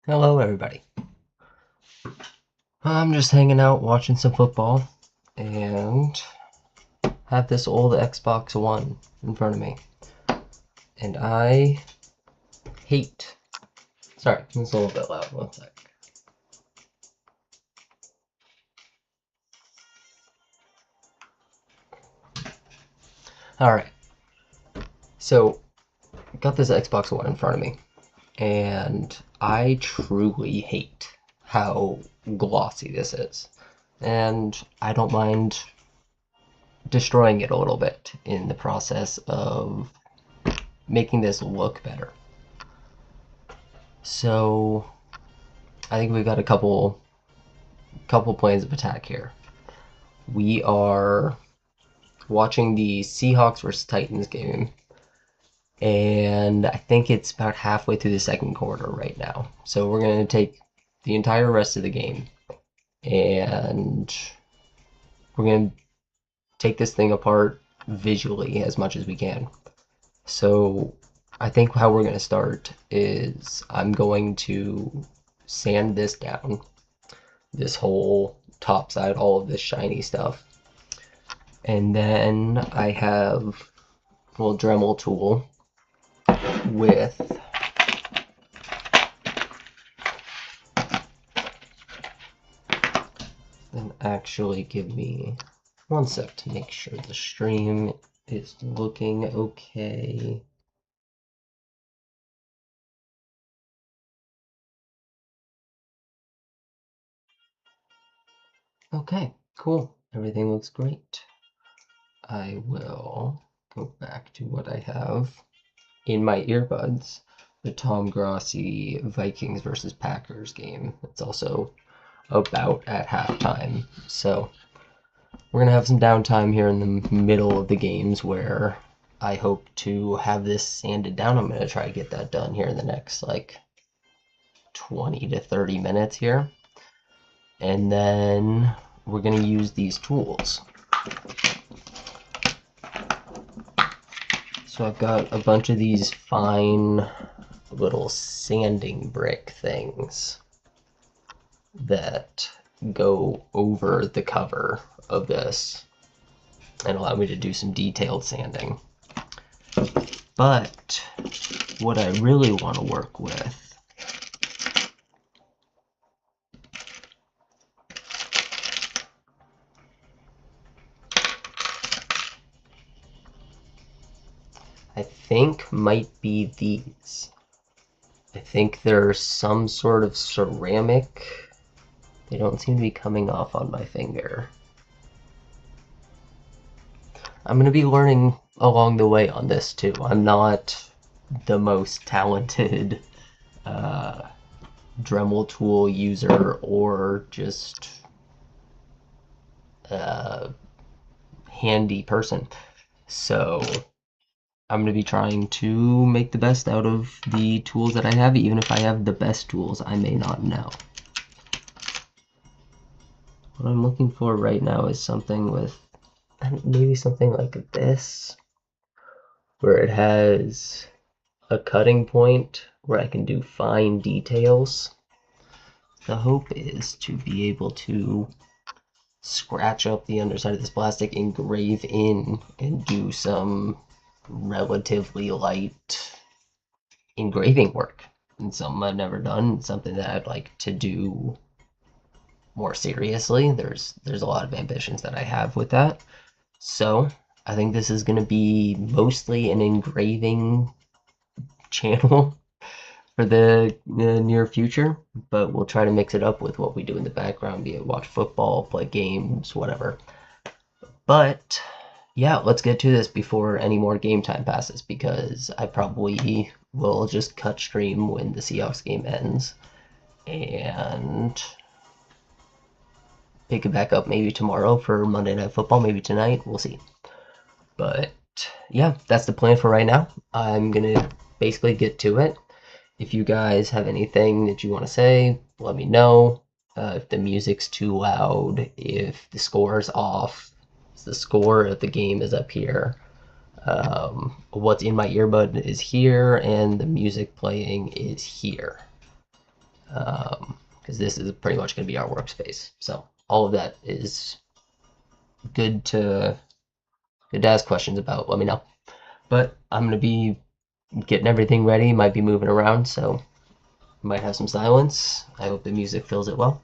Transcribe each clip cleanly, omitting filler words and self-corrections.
Hello, everybody. I'm just hanging out watching some football and have this old Xbox One in front of me. And I hate. Sorry, it's a little bit loud. One sec. Alright, so got this Xbox One in front of me, and I truly hate how glossy this is. And I don't mind destroying it a little bit in the process of making this look better. So I think we've got a couple plans of attack here. We are watching the Seahawks versus Titans game, and I think it's about halfway through the second quarter right now. So we're going to take the entire rest of the game, and we're going to take this thing apart visually as much as we can. So I think how we're going to start is I'm going to sand this down, this whole top side, all of this shiny stuff. And then I have a little Dremel tool with and actually give me one sec to make sure the stream is looking okay. Okay, cool. Everything looks great. I will go back to what I have in my earbuds, the Tom Grossi Vikings versus Packers game. It's also about at halftime. So we're going to have some downtime here in the middle of the games where I hope to have this sanded down. I'm going to try to get that done here in the next like 20 to 30 minutes here. And then we're going to use these tools. So I've got a bunch of these fine little sanding brick things that go over the cover of this and allow me to do some detailed sanding. But what I really want to work with I think might be these. I think they're some sort of ceramic. They don't seem to be coming off on my finger. I'm going to be learning along the way on this too. I'm not the most talented Dremel tool user or just handy person. So I'm going to be trying to make the best out of the tools that I have. Even if I have the best tools, I may not know. What I'm looking for right now is something with maybe something like this, where it has a cutting point where I can do fine details. The hope is to be able to scratch up the underside of this plastic, engrave in, and do some relatively light engraving work. And something I've never done, something that I'd like to do more seriously. There's a lot of ambitions that I have with that. So I think this is going to be mostly an engraving channel for the near future, but we'll try to mix it up with what we do in the background, be it watch football, play games, whatever. But yeah, let's get to this before any more game time passes, because I probably will just cut stream when the Seahawks game ends and pick it back up maybe tomorrow for Monday Night Football, maybe tonight, we'll see. But yeah, that's the plan for right now. I'm gonna basically get to it. If you guys have anything that you want to say, let me know. If the music's too loud, if the score is off, the score of the game is up here. What's in my earbud is here, and the music playing is here. because this is pretty much going to be our workspace. So all of that is good to ask questions about. Let me know. But I'm going to be getting everything ready. Might be moving around, so might have some silence. I hope the music fills it well.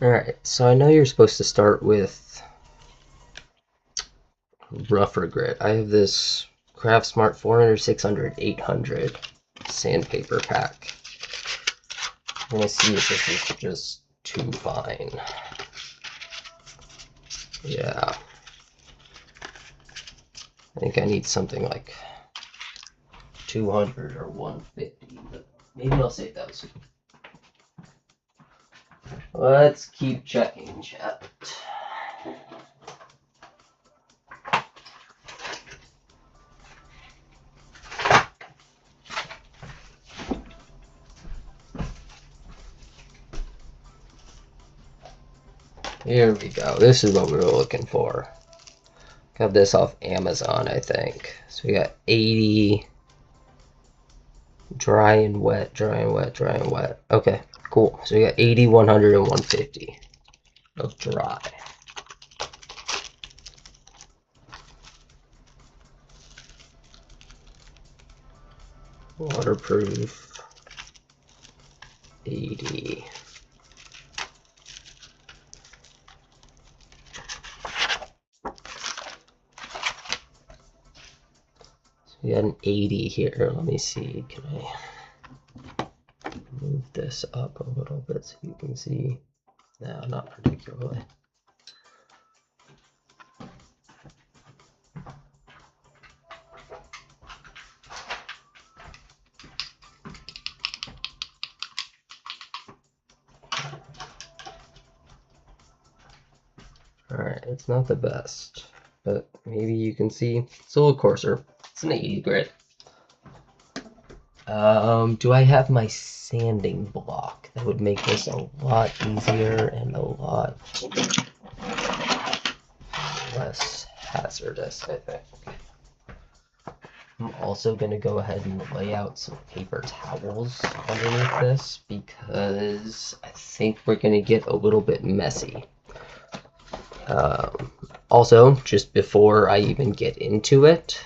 Alright, so I know you're supposed to start with rougher grit. I have this Craft Smart 400, 600, 800 sandpaper pack. I'm going to see if this is just too fine. Yeah. I think I need something like 200 or 150, but maybe I'll save those. Let's keep checking, chat. Here we go. This is what we were looking for. Got this off Amazon, I think. So we got 80 dry and wet, dry and wet, dry and wet. Okay, cool. So we got 80, 100, and 150 of dry. Waterproof 80. So we got an 80 here. Let me see. Can I move this up a little bit so you can see? No, not particularly. Alright, it's not the best, but maybe you can see it's a little coarser. It's an 80 grit. Do I have my sanding block? That would make this a lot easier and a lot less hazardous, I think. I'm also going to go ahead and lay out some paper towels underneath this because I think we're going to get a little bit messy. Also, just before I even get into it,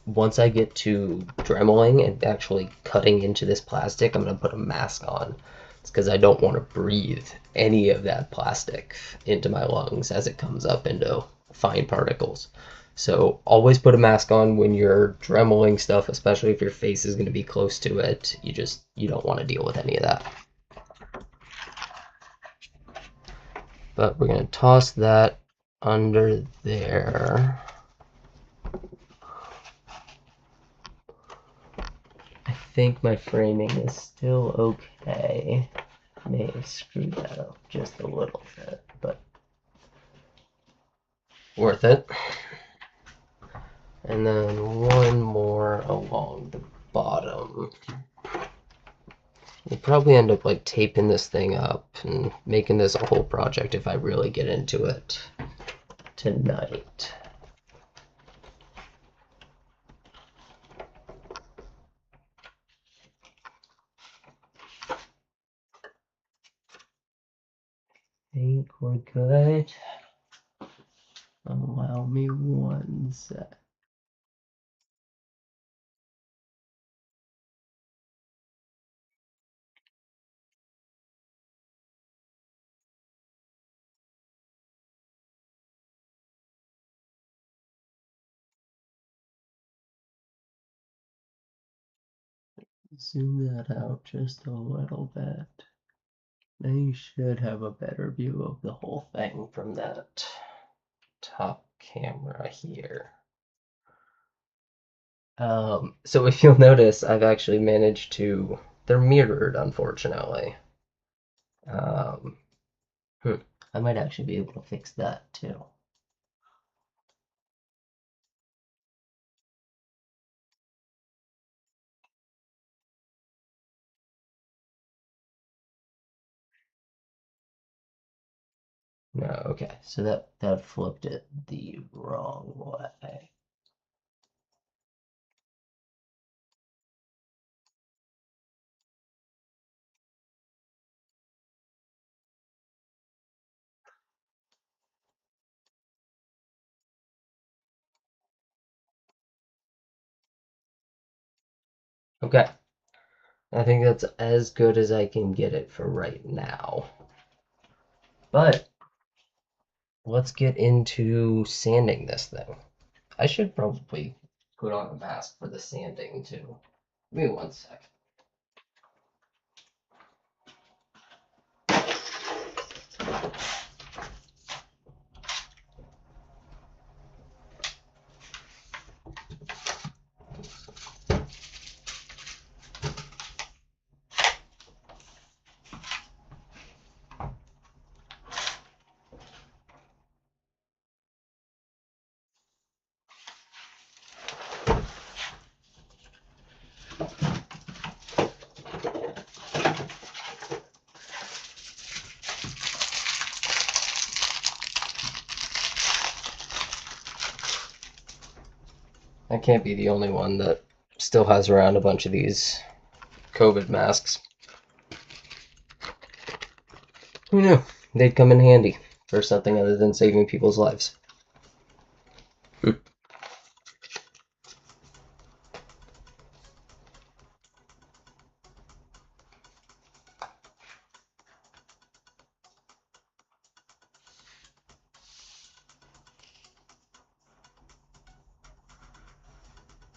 once I get to dremeling and actually cutting into this plastic, I'm going to put a mask on. It's because I don't want to breathe any of that plastic into my lungs as it comes up into fine particles. So always put a mask on when you're dremeling stuff, especially if your face is going to be close to it. You don't want to deal with any of that. But we're going to toss that under there. I think my framing is still okay. May have screwed that up just a little bit, but worth it. And then one more along the bottom. We'll probably end up like taping this thing up and making this a whole project if I really get into it tonight. I think we're good. Allow me one sec. zoom that out just a little bit. Now you should have a better view of the whole thing from that top camera here. So if you'll notice, I've actually managed to, they're mirrored, unfortunately. Um, I might actually be able to fix that too. No, okay, so that flipped it the wrong way. Okay, I think that's as good as I can get it for right now. But let's get into sanding this thing. I should probably put on a mask for the sanding too. Give me 1 sec. I can't be the only one that still has around a bunch of these COVID masks. Who knew? They'd come in handy for something other than saving people's lives.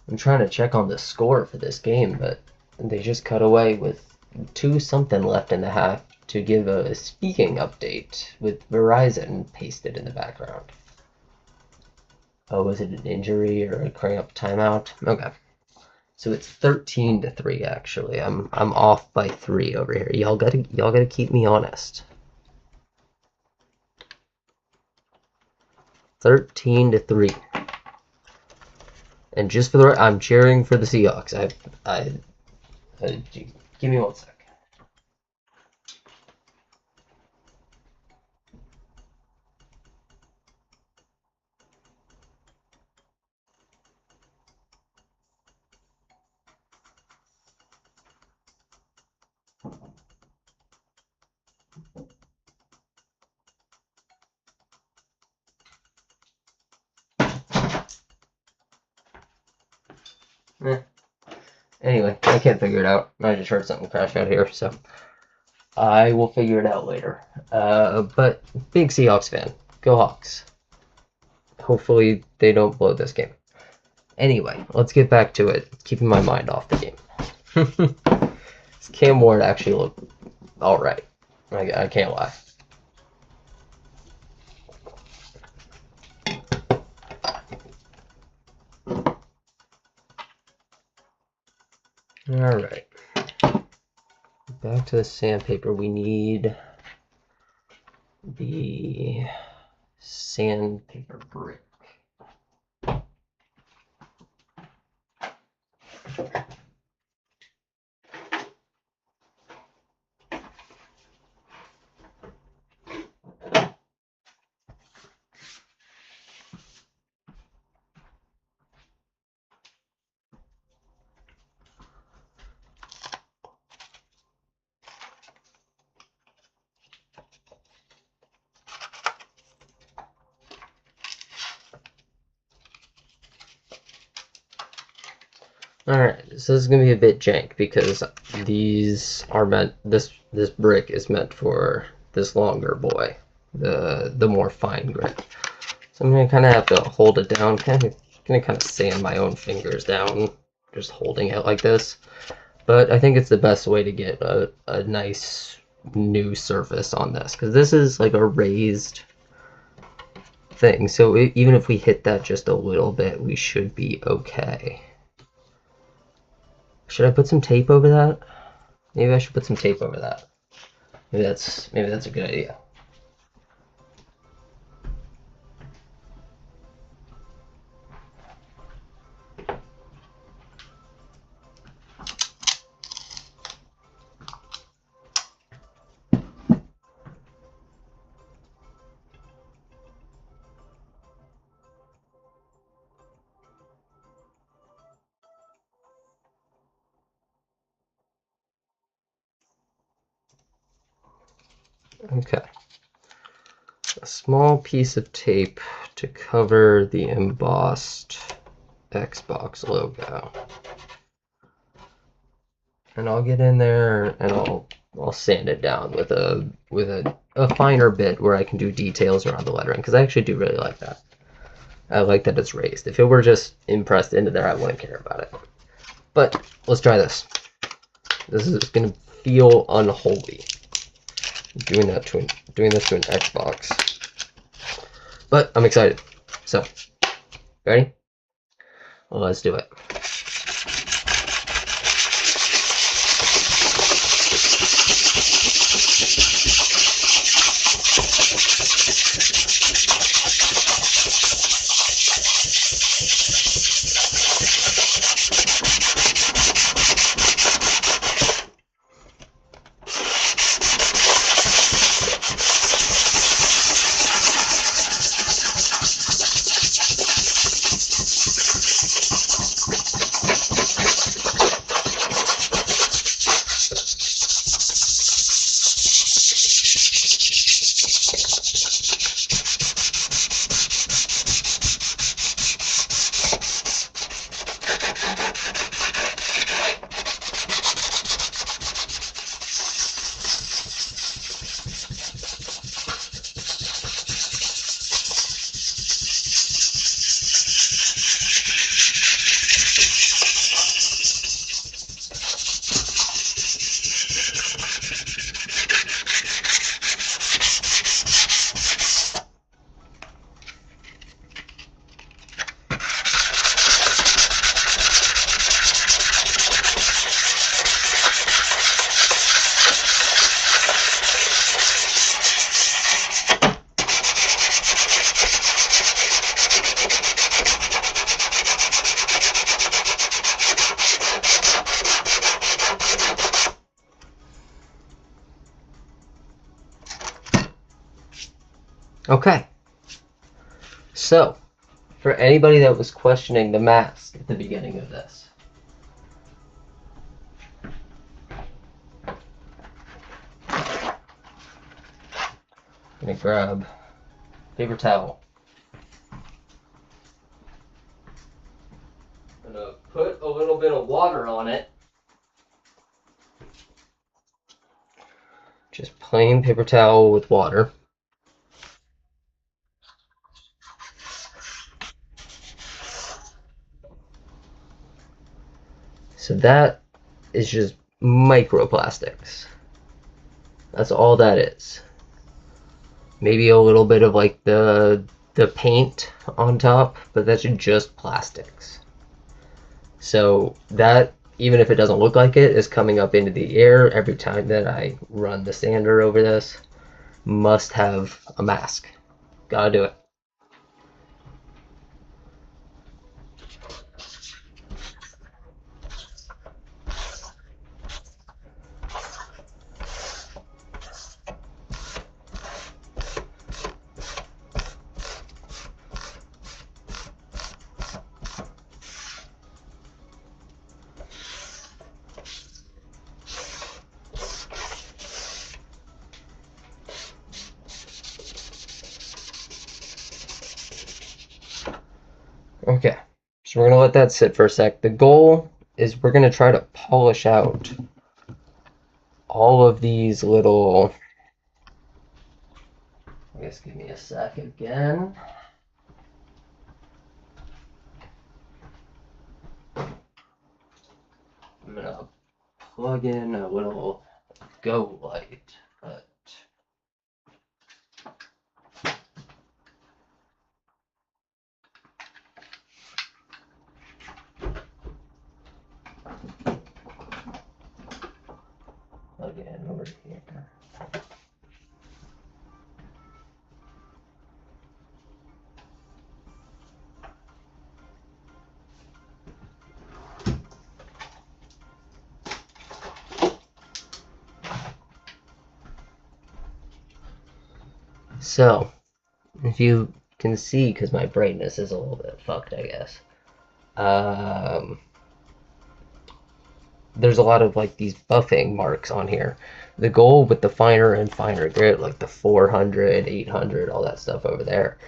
I'm trying to check on the score for this game, but they just cut away with 2-something left in the half to give a speaking update with Verizon pasted in the background. Oh, was it an injury or a cramp timeout? Okay. So it's 13-3 actually. I'm off by 3 over here. Y'all gotta keep me honest. 13-3. And just for the I'm cheering for the Seahawks. Give me 1 sec. Anyway, I can't figure it out. I just heard something crash out here, so I will figure it out later. But big Seahawks fan. Go Hawks. Hopefully they don't blow this game. Anyway, let's get back to it. Keeping my mind off the game. This Cam Ward actually looked alright. I can't lie. Alright. Back to the sandpaper. We need the sandpaper brick. Alright, so this is gonna be a bit jank because these are meant this brick is meant for this longer boy, the more fine grit. So I'm gonna kinda have to hold it down, gonna kinda sand my own fingers down, just holding it like this. But I think it's the best way to get a nice new surface on this, because this is like a raised thing. So even if we hit that just a little bit, we should be okay. Should I put some tape over that? Maybe I should put some tape over that. Maybe that's a good idea. Okay. A small piece of tape to cover the embossed Xbox logo. And I'll get in there and I'll sand it down with a finer bit where I can do details around the lettering, because I actually do really like that. I like that it's raised. If it were just impressed into there, I wouldn't care about it. But let's try this. This is gonna feel unholy. Doing this to an Xbox. But I'm excited. So, ready? Well, let's do it. Okay. So, for anybody that was questioning the mask at the beginning of this, I'm gonna grab paper towel. I'm gonna put a little bit of water on it. Just plain paper towel with water. So that is just microplastics. That's all that is. Maybe a little bit of like the paint on top, but that's just plastics. So that, even if it doesn't look like it, is coming up into the air every time that I run the sander over this. Must have a mask. Gotta do it. Okay, so we're gonna let that sit for a sec. The goal is we're gonna try to polish out all of these little, I guess give me a sec again. I'm gonna plug-in a little go light, but plug in over here. So, if you can see, because my brightness is a little bit fucked, I guess. There's a lot of like these buffing marks on here. The goal with the finer and finer grit, like the 400, 800, all that stuff over there,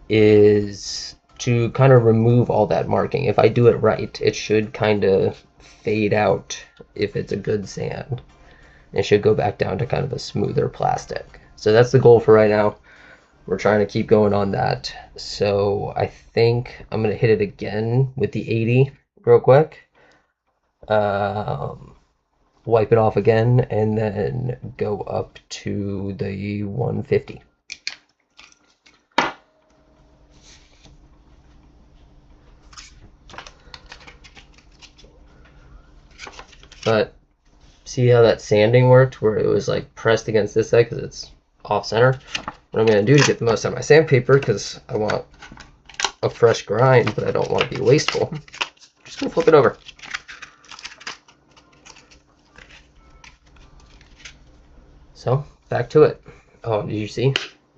is to kind of remove all that marking. If I do it right, it should kind of fade out if it's a good sand. It should go back down to kind of a smoother plastic. So that's the goal for right now. We're trying to keep going on that. So I think I'm going to hit it again with the 80 real quick. Wipe it off again, and then go up to the 150. But see how that sanding worked, where it was like pressed against this side because it's off center? What I'm going to do to get the most out of my sandpaper, because I want a fresh grind, but I don't want to be wasteful, I'm just going to flip it over. So, back to it. Oh, did you see?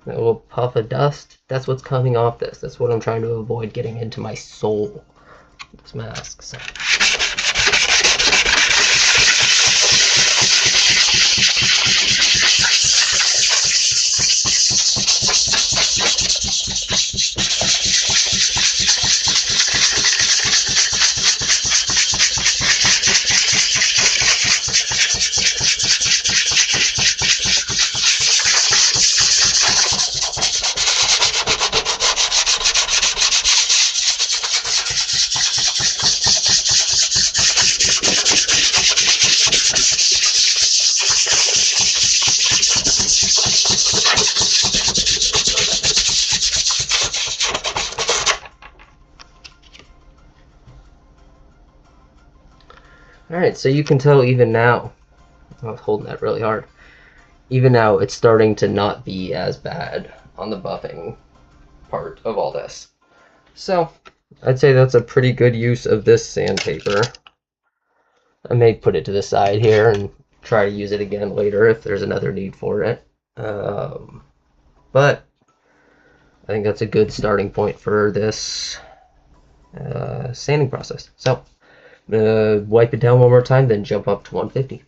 That little puff of dust? That's what's coming off this. That's what I'm trying to avoid getting into my soul. This mask. So. Alright, so you can tell even now, I was holding that really hard, even now it's starting to not be as bad on the buffing part of all this. So, I'd say that's a pretty good use of this sandpaper. I may put it to the side here and try to use it again later if there's another need for it. But I think that's a good starting point for this sanding process. So, wipe it down one more time, then jump up to 150.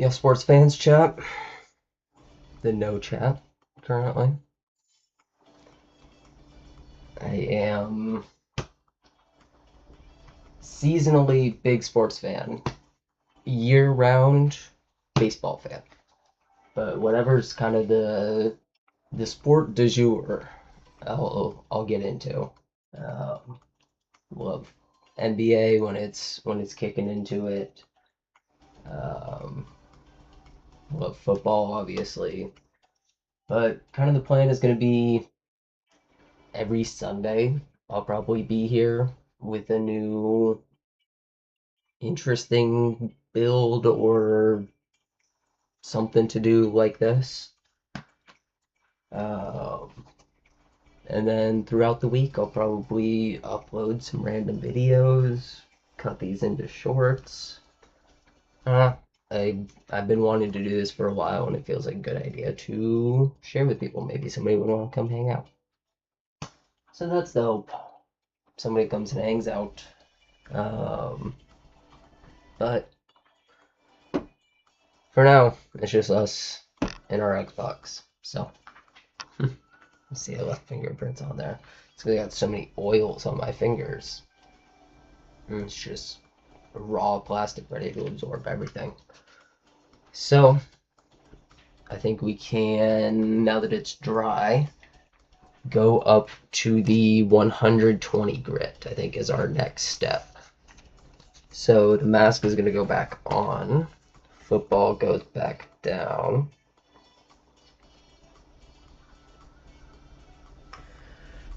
Yeah, sports fans chat. The no chat currently. I am seasonally big sports fan, year-round baseball fan. But whatever's kind of the sport du jour, I'll get into. Love NBA when it's kicking into it. Love football, obviously. But kind of the plan is going to be every Sunday, I'll probably be here with a new interesting build or something to do like this. Um, and then throughout the week, I'll probably upload some random videos, cut these into shorts. I've been wanting to do this for a while, and it feels like a good idea to share with people. Maybe somebody would want to come hang out. So that's the hope. Somebody comes and hangs out. But for now, it's just us and our Xbox. So, see, I left fingerprints on there. So I got so many oils on my fingers. And it's just raw plastic ready to absorb everything. So, I think we can, now that it's dry, go up to the 120 grit, I think is our next step. So the mask is going to go back on. Football goes back down.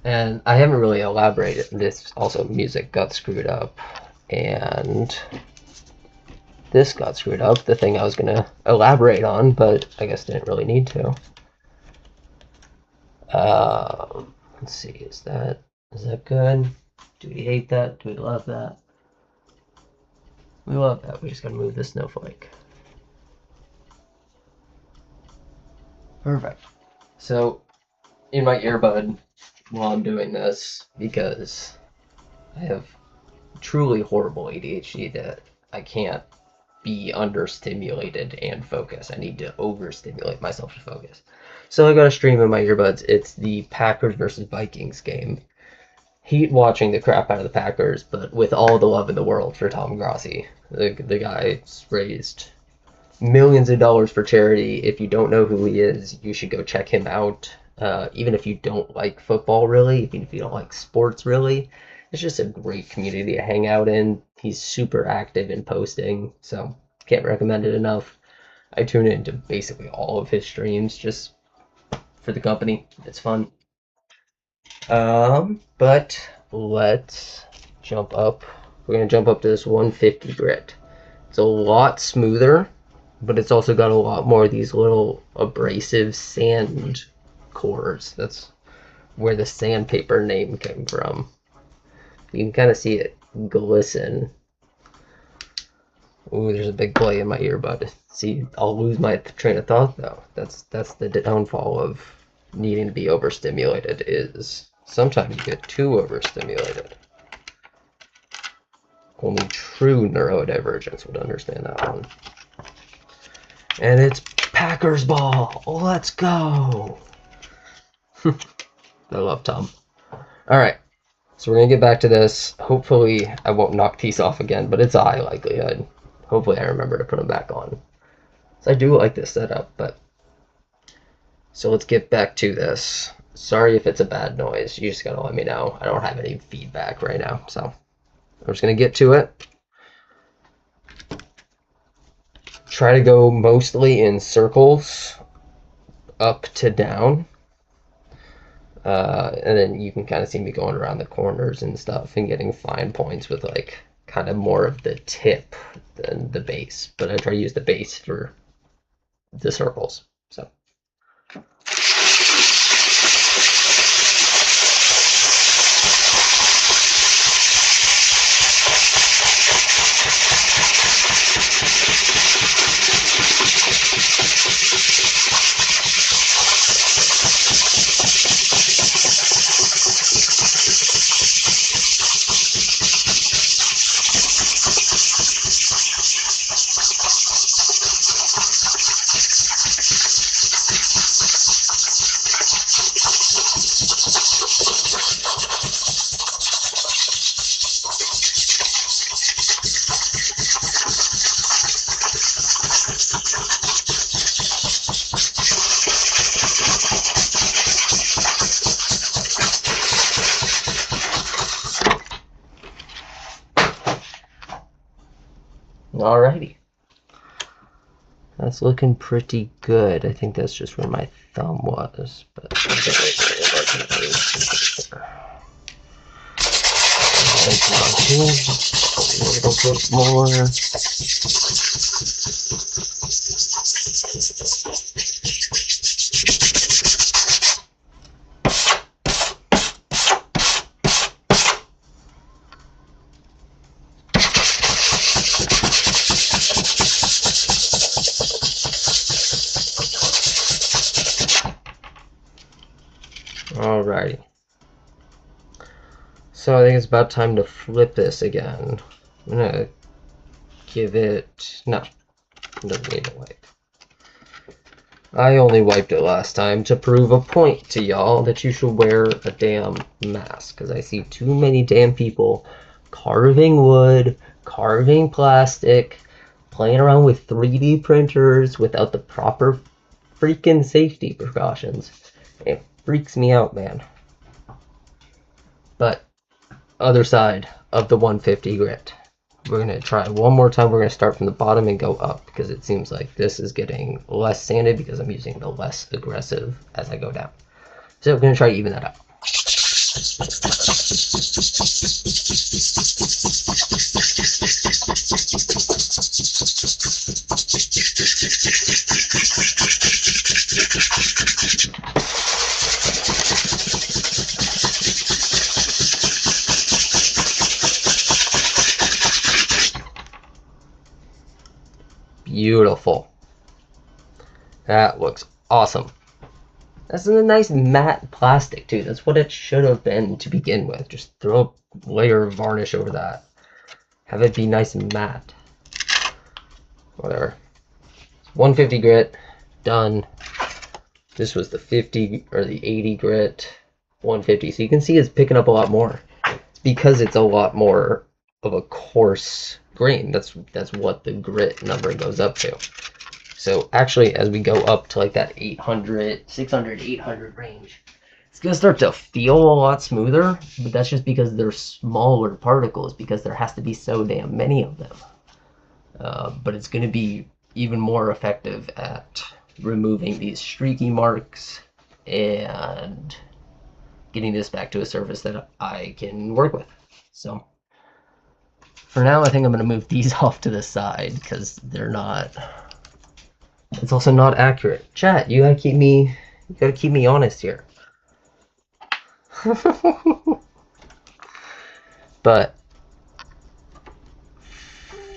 And I haven't really elaborated. This also, music got screwed up. And this got screwed up. The thing I was going to elaborate on, but I guess didn't really need to. Let's see, is that good? Do we hate that? Do we love that? We love that. We just gotta move the snowflake. Perfect. So, in my earbud while I'm doing this, because I have truly horrible ADHD that I can't be understimulated and focus. I need to overstimulate myself to focus. So I got a stream in my earbuds. It's the Packers versus Vikings game. Hate watching the crap out of the Packers, but with all the love in the world for Tom Grossi. The guy's raised millions of dollars for charity. If you don't know who he is, you should go check him out. Even if you don't like football, really, even if you don't like sports, really, it's just a great community to hang out in. He's super active in posting, so can't recommend it enough. I tune into basically all of his streams just for the company. It's fun. But let's jump up. We're gonna jump up to this 150 grit. It's a lot smoother, but it's also got a lot more of these little abrasive sand cores. That's where the sandpaper name came from. You can kind of see it glisten. Ooh, there's a big play in my earbud. See, I'll lose my train of thought though. That's the downfall of needing to be overstimulated, is sometimes you get too overstimulated. Only true neurodivergence would understand that one. And it's Packers ball. Let's go. I love Tom. All right. So we're going to get back to this. Hopefully I won't knock these off again, but it's a high likelihood. Hopefully I remember to put them back on. So I do like this setup, but... So let's get back to this. Sorry if it's a bad noise. You just got to let me know. I don't have any feedback right now, so... I'm just going to get to it. Try to go mostly in circles, up to down. And then you can kind of see me going around the corners and stuff and getting fine points with like kind of more of the tip than the base. But I try to use the base for the circles. So. Alrighty. That's looking pretty good. I think that's just where my thumb was, but a little bit more. Alrighty. So I think it's about time to flip this again. I'm gonna give it... No, it doesn't need to wipe. I only wiped it last time to prove a point to y'all that you should wear a damn mask, because I see too many damn people carving wood, carving plastic, playing around with 3D printers without the proper freaking safety precautions. It freaks me out, man. But other side of the 150 grit. We're going to try one more time. We're going to start from the bottom and go up, because it seems like this is getting less sanded because I'm using the less aggressive as I go down. So we're going to try to even that out. Beautiful. That looks awesome. That's a nice matte plastic too. That's what it should have been to begin with. Just throw a layer of varnish over that. Have it be nice and matte. Whatever. 150 grit, done. This was the 50 or the 80 grit, 150. So you can see it's picking up a lot more. It's because it's a lot more of a coarse grain. That's what the grit number goes up to. So actually, as we go up to like that 800, 600, 800 range, it's going to start to feel a lot smoother, but that's just because they're smaller particles, because there has to be so damn many of them. But it's going to be even more effective at removing these streaky marks and getting this back to a surface that I can work with. So for now, I think I'm going to move these off to the side because they're not... It's also not accurate. Chat, you gotta keep me honest here. But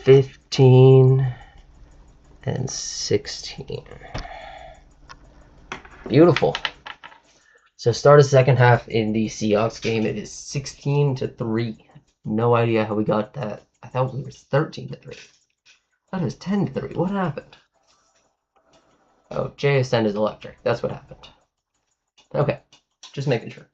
15 and 16. Beautiful. So start a second half in the Seahawks game. It is 16-3. No idea how we got that. I thought we were 13-3. That is 10-3. What happened? Oh, JSN is electric. That's what happened. Okay, just making sure.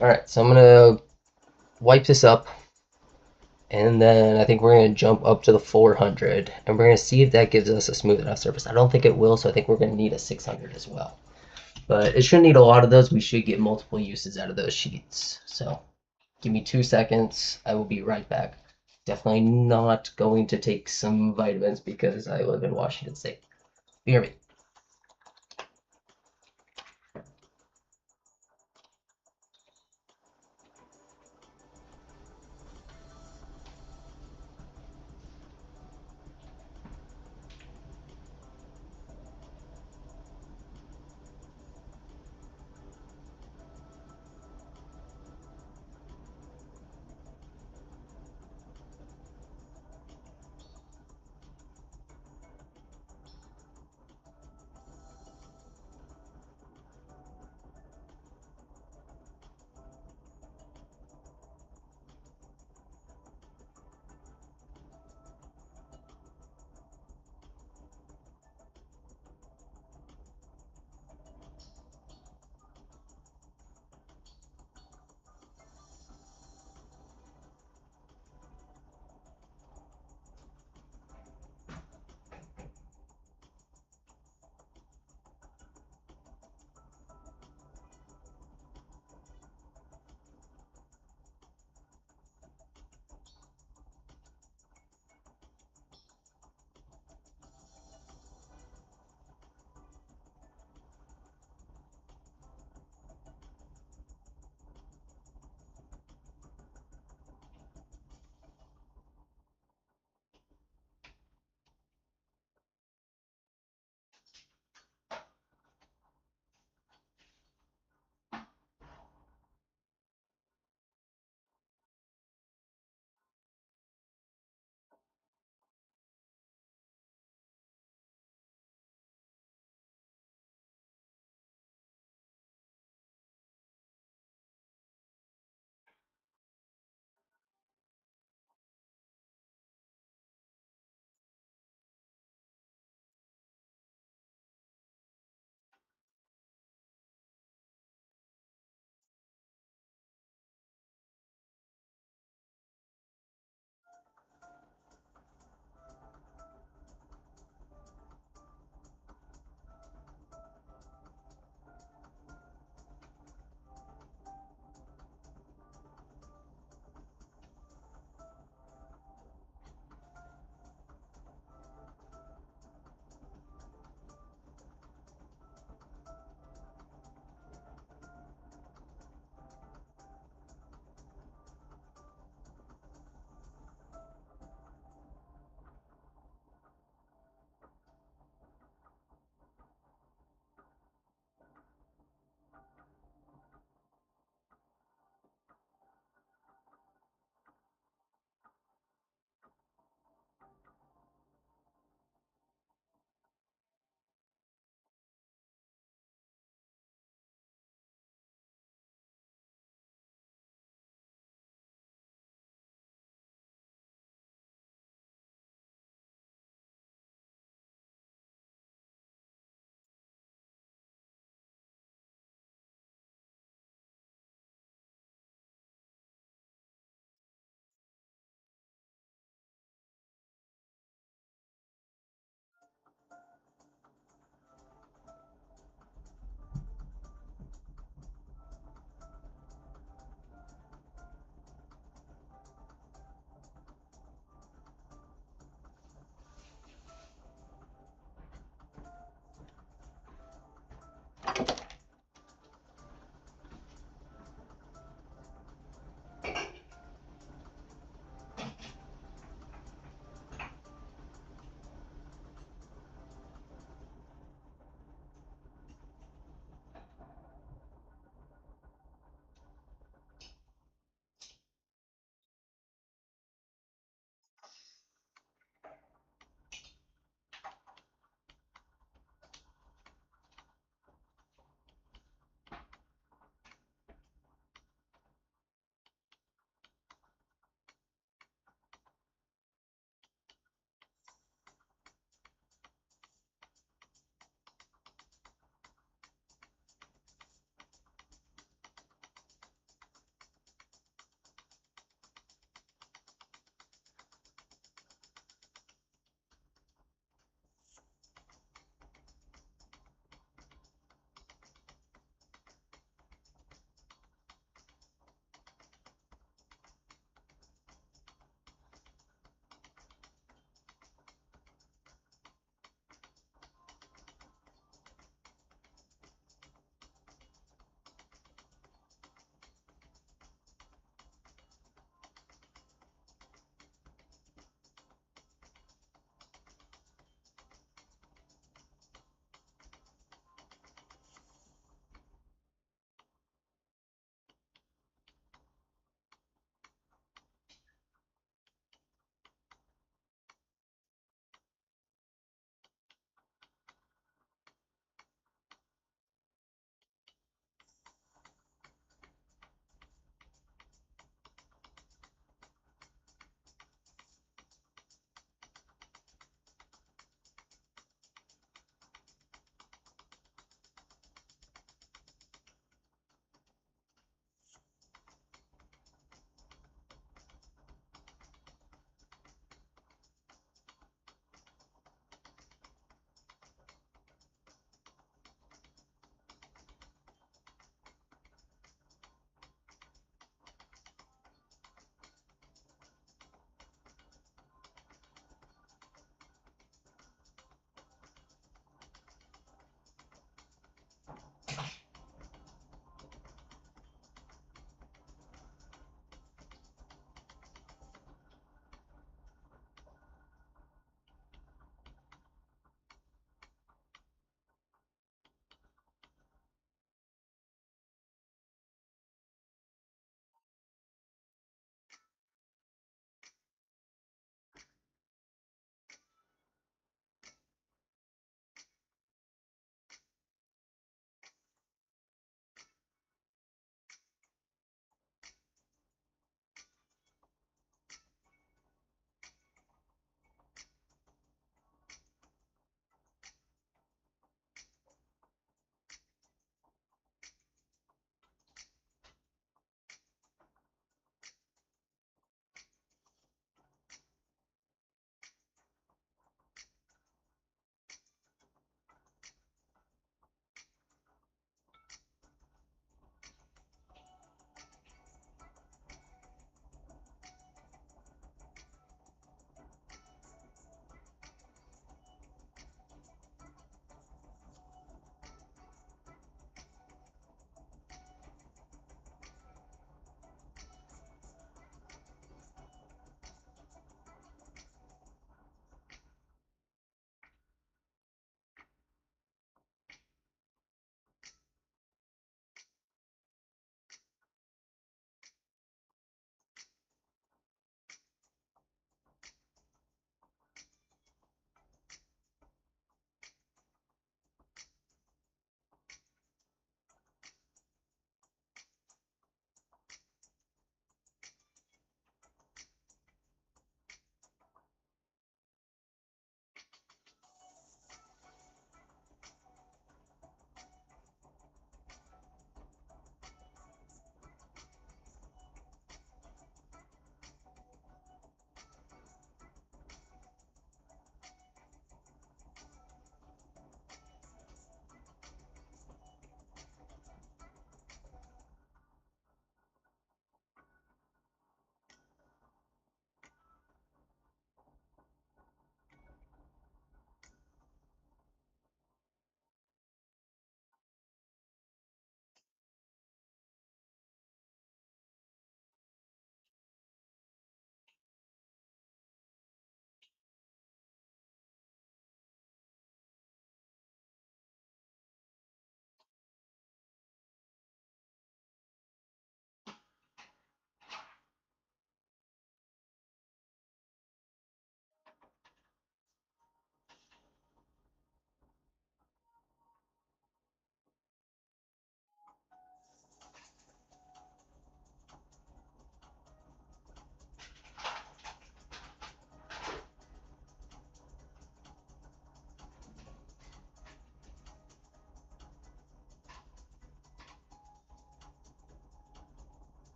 Alright, so I'm gonna wipe this up, and then I think we're gonna jump up to the 400, and we're gonna see if that gives us a smooth enough surface. I don't think it will, so I think we're gonna need a 600 as well. But it shouldn't need a lot of those. We should get multiple uses out of those sheets. So give me 2 seconds. I will be right back. Definitely not going to take some vitamins because I live in Washington State. You hear me?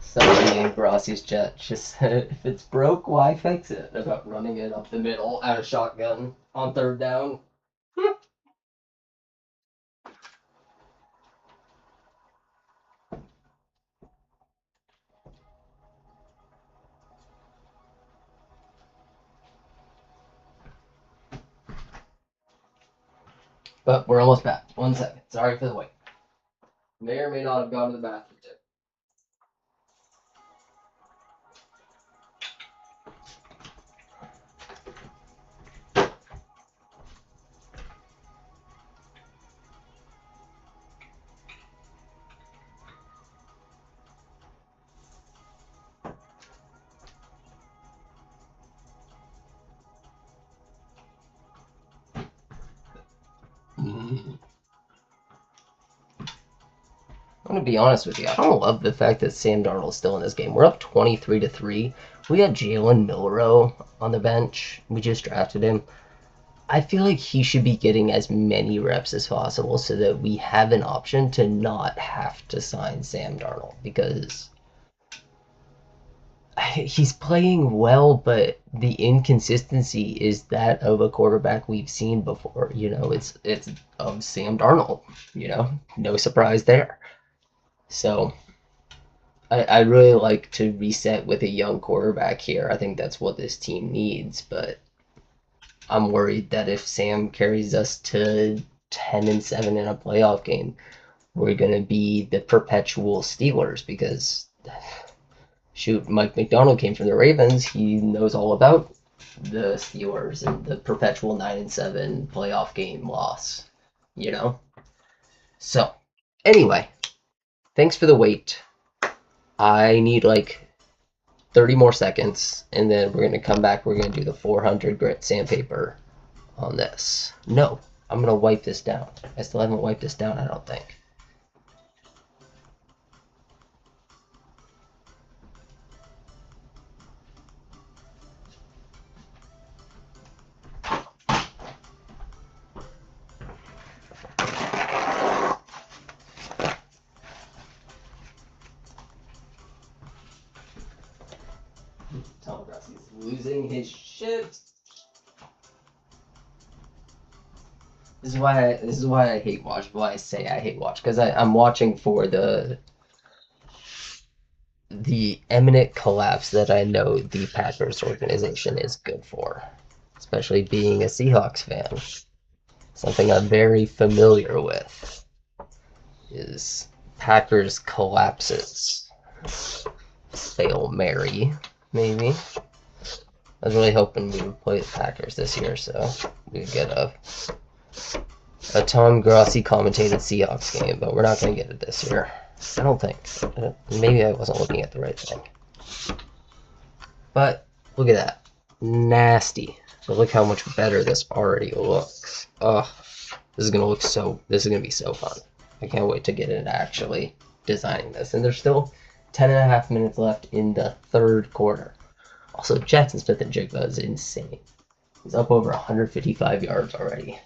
Somebody in Grassi's chat just said, if it's broke, why fix it? About running it up the middle out of shotgun on third down. But we're almost back. 1 second. Sorry for the wait. May or may not have gone to the bathroom too. I'm gonna be honest with you. I don't love the fact that Sam Darnold's still in this game. We're up 23-3. We got Jalen Milroe on the bench. We just drafted him. I feel like he should be getting as many reps as possible so that we have an option to not have to sign Sam Darnold, because he's playing well, but the inconsistency is that of a quarterback we've seen before. You know, it's of Sam Darnold. You know, no surprise there. So I really like to reset with a young quarterback here. I think that's what this team needs, but I'm worried that if Sam carries us to 10-7 in a playoff game, we're gonna be the perpetual Steelers, because shoot, Mike McDonald came from the Ravens. He knows all about the Steelers and the perpetual 9-7 playoff game loss, you know? So, anyway, thanks for the wait. I need like 30 more seconds, and then we're going to come back. We're going to do the 400 grit sandpaper on this. No, I'm going to wipe this down. I still haven't wiped this down, I don't think. Tom Brassi's losing his shit. This is why I hate watch. Why I say I hate watch, because I'm watching for the imminent collapse that I know the Packers organization is good for, especially being a Seahawks fan. Something I'm very familiar with is Packers collapses. Hail Mary, maybe. I was really hoping we would play the Packers this year, so we would get a Tom Grossi commentated Seahawks game, but we're not going to get it this year. I don't think. Maybe I wasn't looking at the right thing. But look at that. Nasty. But look how much better this already looks. Ugh. This is going to be so fun. I can't wait to get into actually designing this. And there's still 10.5 minutes left in the third quarter. Also, Jackson Smith-Njigba is insane. He's up over 155 yards already.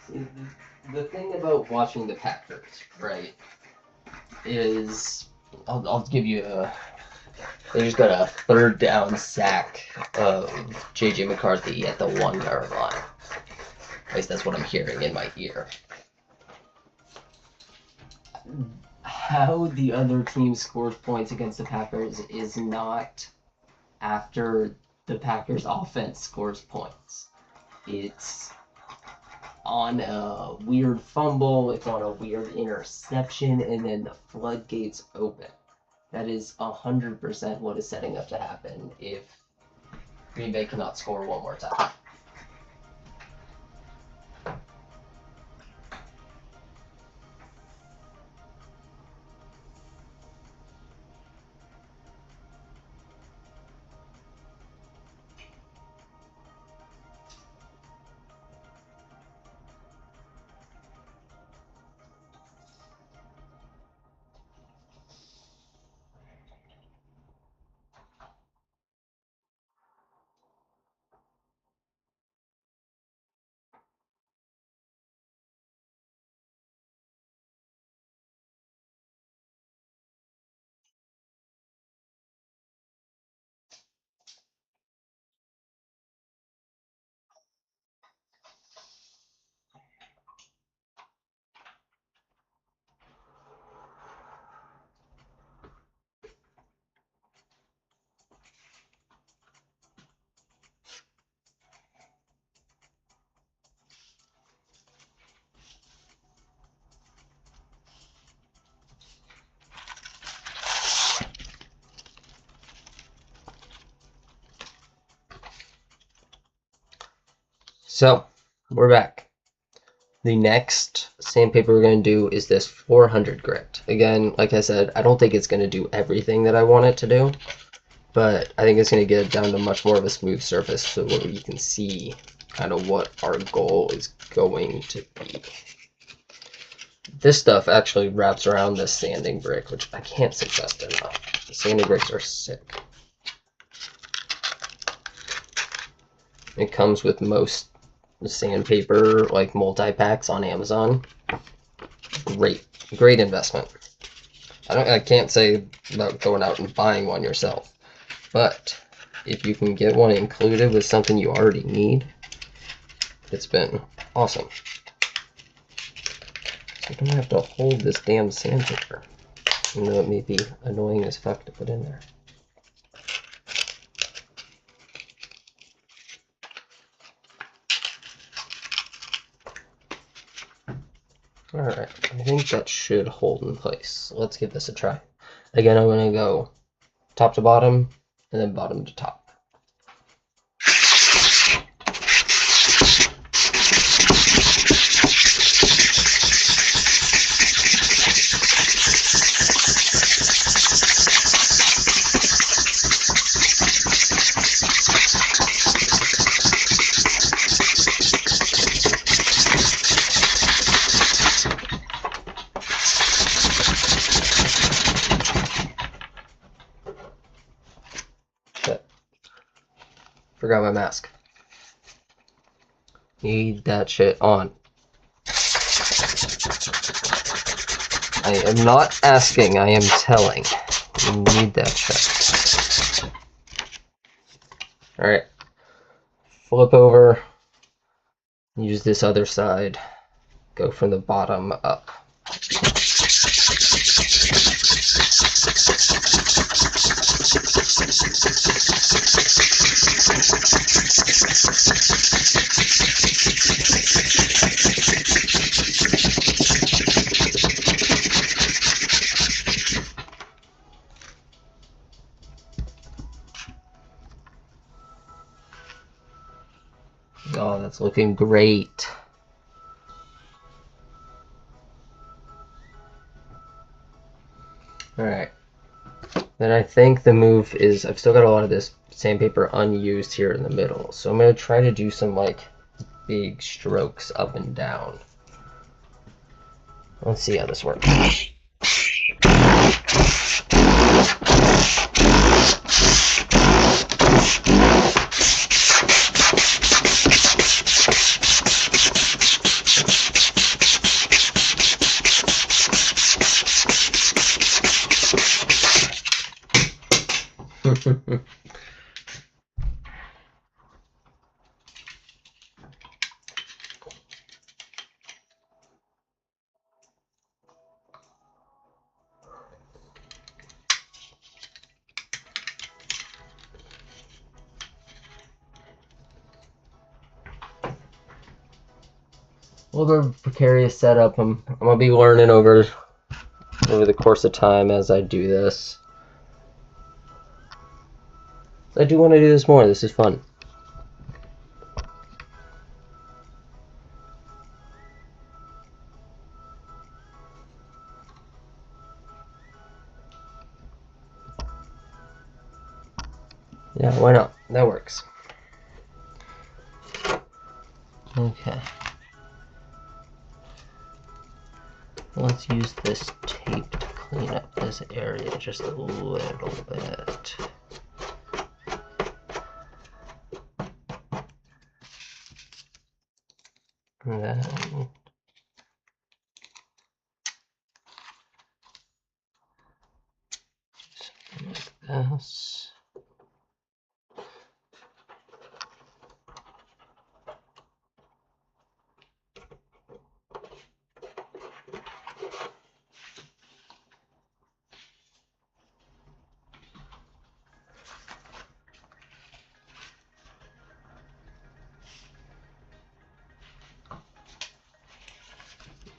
See, the thing about watching the Packers, right, is I'll give you a. They just got a third down sack of J.J. McCarthy at the 1 yard line. At least that's what I'm hearing in my ear. How the other team scores points against the Packers is not after the Packers offense scores points. It's on a weird fumble, it's on a weird interception, and then the floodgates open. That is 100% what is setting up to happen if Green Bay cannot score one more time. So, we're back. The next sandpaper we're going to do is this 400 grit. Again, like I said, I don't think it's going to do everything that I want it to do, but I think it's going to get it down to much more of a smooth surface so where you can see kind of what our goal is going to be. This stuff actually wraps around this sanding brick, which I can't suggest enough. The sanding bricks are sick. It comes with most sandpaper like multi-packs on Amazon. Great investment. I can't say about going out and buying one yourself, but if you can get one included with something you already need, it's been awesome. So I don't have to hold this damn sandpaper, even though it may be annoying as fuck to put in there. Alright, I think that should hold in place. Let's give this a try. Again, I'm going to go top to bottom, and then bottom to top. Forgot my mask. Need that shit on. I am not asking, I am telling. You need that shit. Alright. Flip over. Use this other side. Go from the bottom up. Oh, that's looking great. Alright. Then I think the move is, I've still got a lot of this sandpaper unused here in the middle. So I'm going to try to do some like big strokes up and down. Let's see how this works. a little bit of a precarious setup. I'm gonna be learning over the course of time as I do this. I do want to do this more. This is fun. Yeah, why not? That works. Okay. Let's use this tape to clean up this area just a little bit. And then something like this.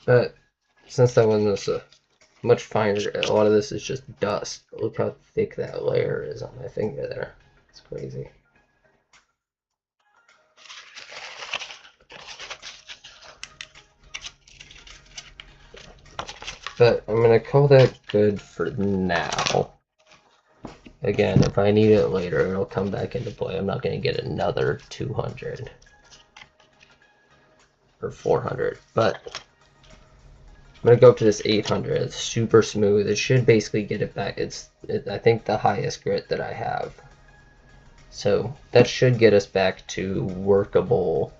But since that one was much finer, a lot of this is just dust. Look how thick that layer is on my finger there. It's crazy. But I'm gonna call that good for now. Again, if I need it later, it'll come back into play. I'm not gonna get another 200 or 400, but I'm gonna go up to this 800. It's super smooth. It should basically get it back. It's I think the highest grit that I have. So that should get us back to workable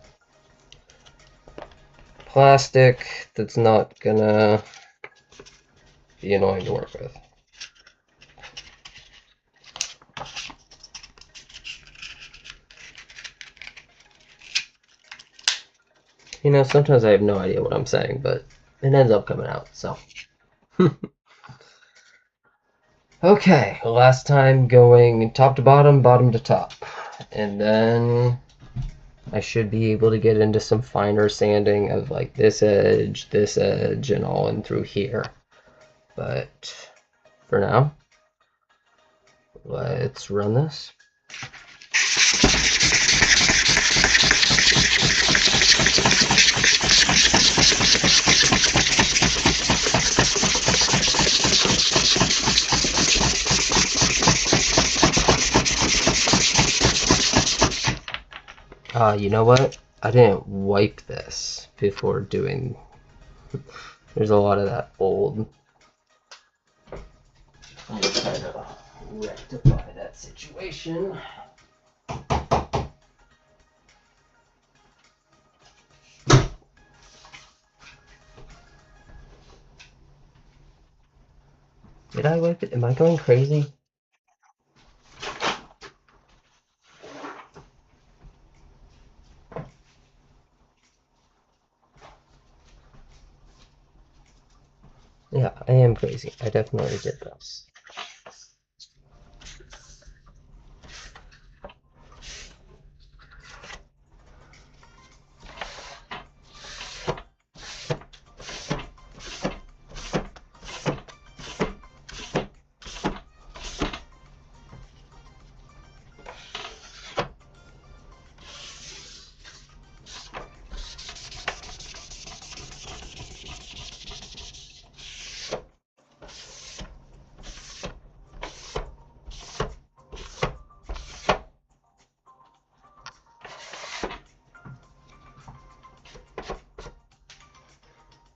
plastic that's not gonna be annoying to work with. You know, sometimes I have no idea what I'm saying, but it ends up coming out, so. Okay, last time going top to bottom, bottom to top. And then I should be able to get into some finer sanding of like this edge, and all in through here. But for now, let's run this. You know what? I didn't wipe this before doing. There's a lot of that old. I'm gonna try to rectify that situation. Did I wipe it? Am I going crazy? Yeah, I am crazy. I definitely did this.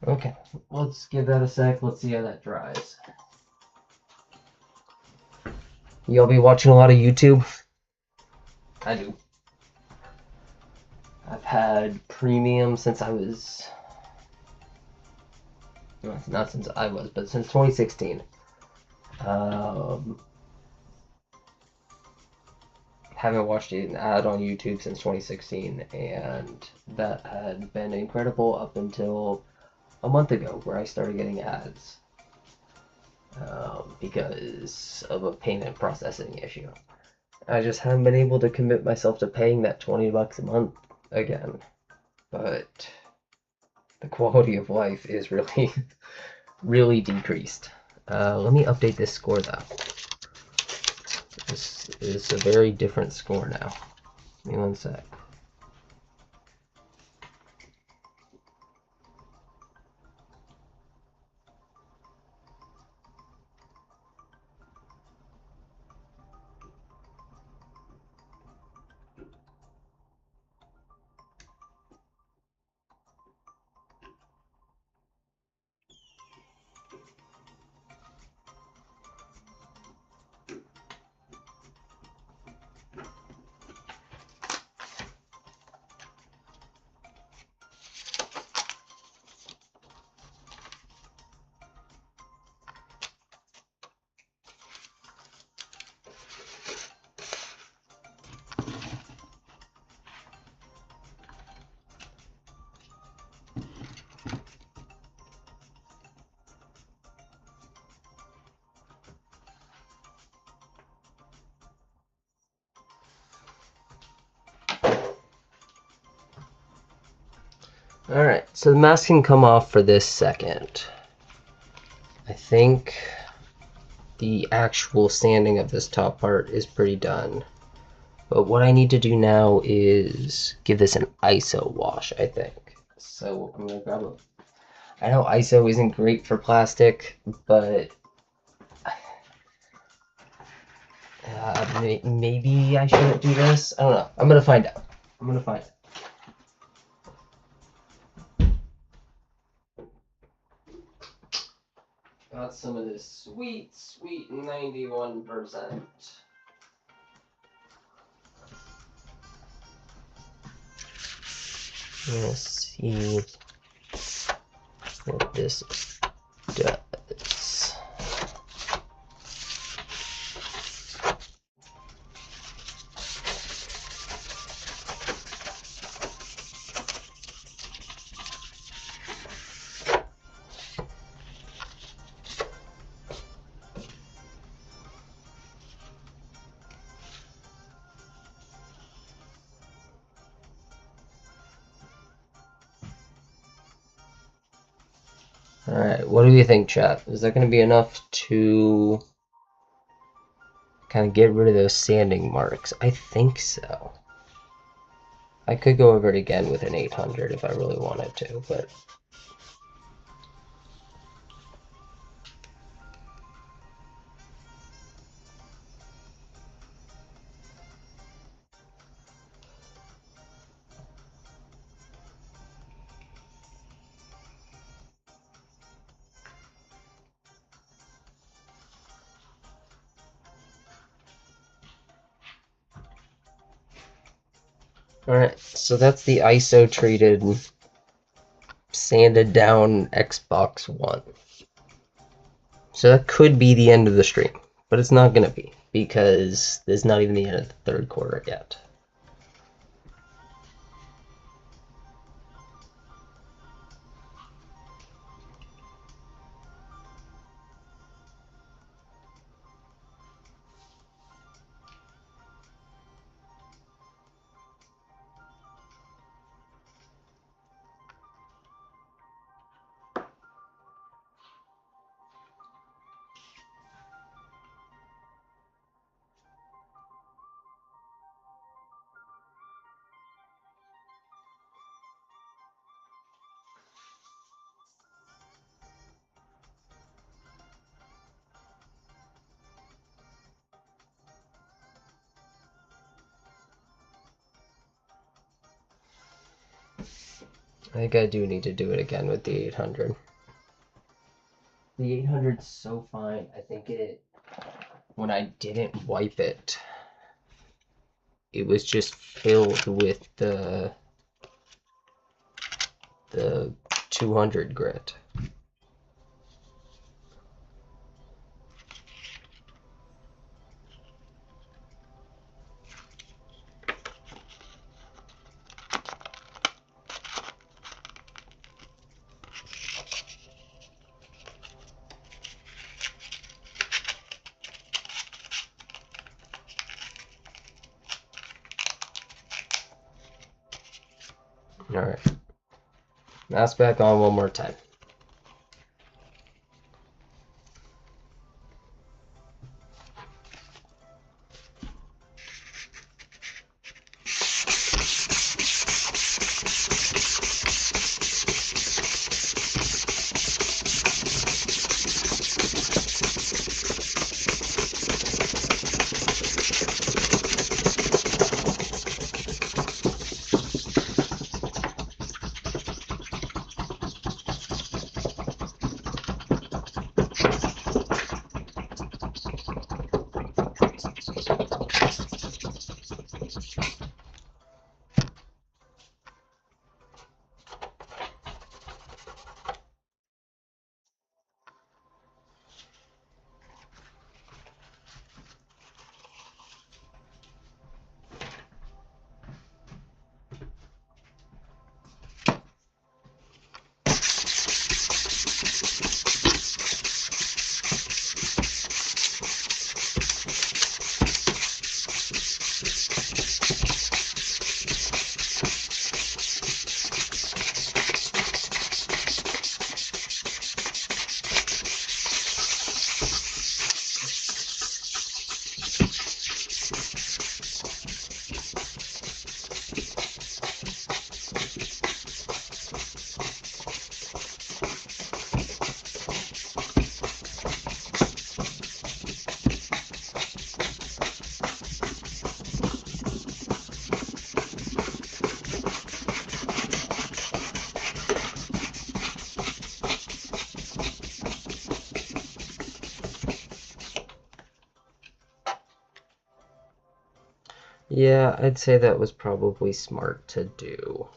Okay, let's give that a sec. Let's see how that dries. Y'all be watching a lot of YouTube? I do. I've had premium since I was... Not since I was, but since 2016. Haven't watched an ad on YouTube since 2016, and that had been incredible up until a month ago, where I started getting ads because of a payment processing issue. I just haven't been able to commit myself to paying that $20 a month again. But the quality of life is really, really decreased. Let me update this score though. This is a very different score now. Give me one sec. Alright, so the mask can come off for this second. I think the actual sanding of this top part is pretty done. But what I need to do now is give this an ISO wash, I think. So I'm gonna grab a... I know ISO isn't great for plastic, but maybe I shouldn't do this. I don't know. I'm gonna find out. I'm gonna find out. Got some of this sweet, sweet 91%. Let's see what this does. Alright, what do you think, chat? Is that going to be enough to kind of get rid of those sanding marks? I think so. I could go over it again with an 800 if I really wanted to, but... Alright, so that's the ISO treated, sanded down Xbox One. So that could be the end of the stream, but it's not going to be, because it's not even the end of the third quarter yet. I think I do need to do it again with the 800. The 800's so fine. I think when I didn't wipe it, it was just filled with the 200 grit. All right. Mask back on one more time. Yeah, I'd say that was probably smart to do.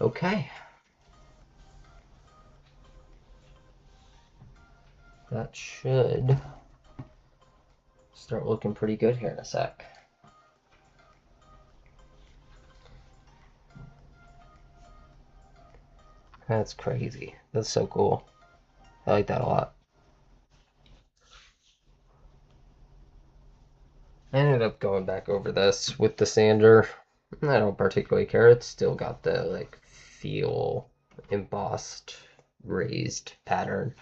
Okay. That should start looking pretty good here in a sec. That's crazy. That's so cool. I like that a lot. I ended up going back over this with the sander. I don't particularly care. It's still got the like feel embossed raised pattern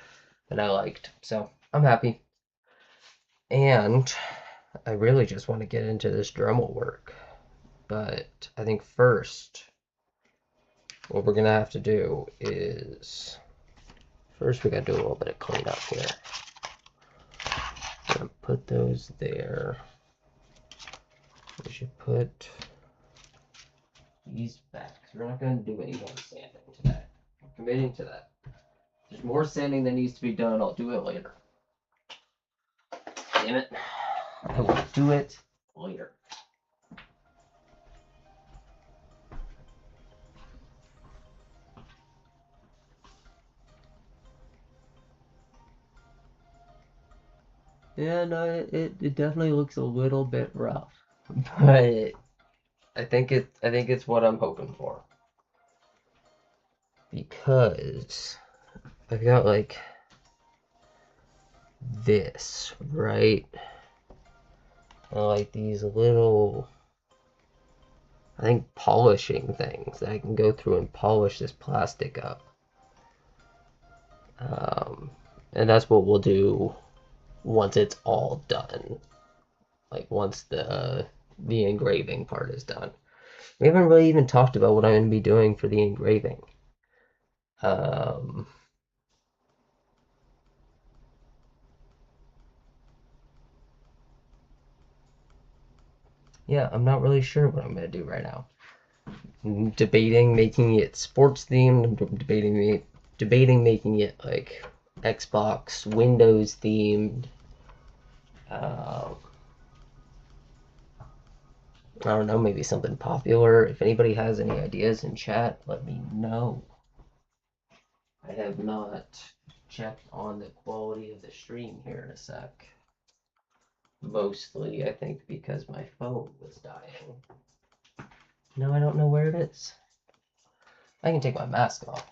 that I liked. So I'm happy. And I really just want to get into this Dremel work. But I think first what we're gonna have to do is first we gotta do a little bit of cleanup here. I'm gonna put those there. We should put these back because we're not going to do any more sanding today. I'm committing to that. If there's more sanding that needs to be done, I'll do it later. Damn it. I will do it later. Yeah, no, it definitely looks a little bit rough, but I think it's what I'm hoping for, because I've got like this, right? like these little, I think, polishing things that I can go through and polish this plastic up. And that's what we'll do once it's all done. Like once the engraving part is done. We haven't really even talked about what I'm going to be doing for the engraving. Um, yeah, I'm not really sure what I'm going to do right now. I'm debating making it sports themed. I'm debating making it like Xbox, Windows themed. Uh, I don't know, maybe something popular. If anybody has any ideas in chat, let me know. I have not checked on the quality of the stream here in a sec. Mostly, I think, because my phone was dying. No, I don't know where it is. I can take my mask off.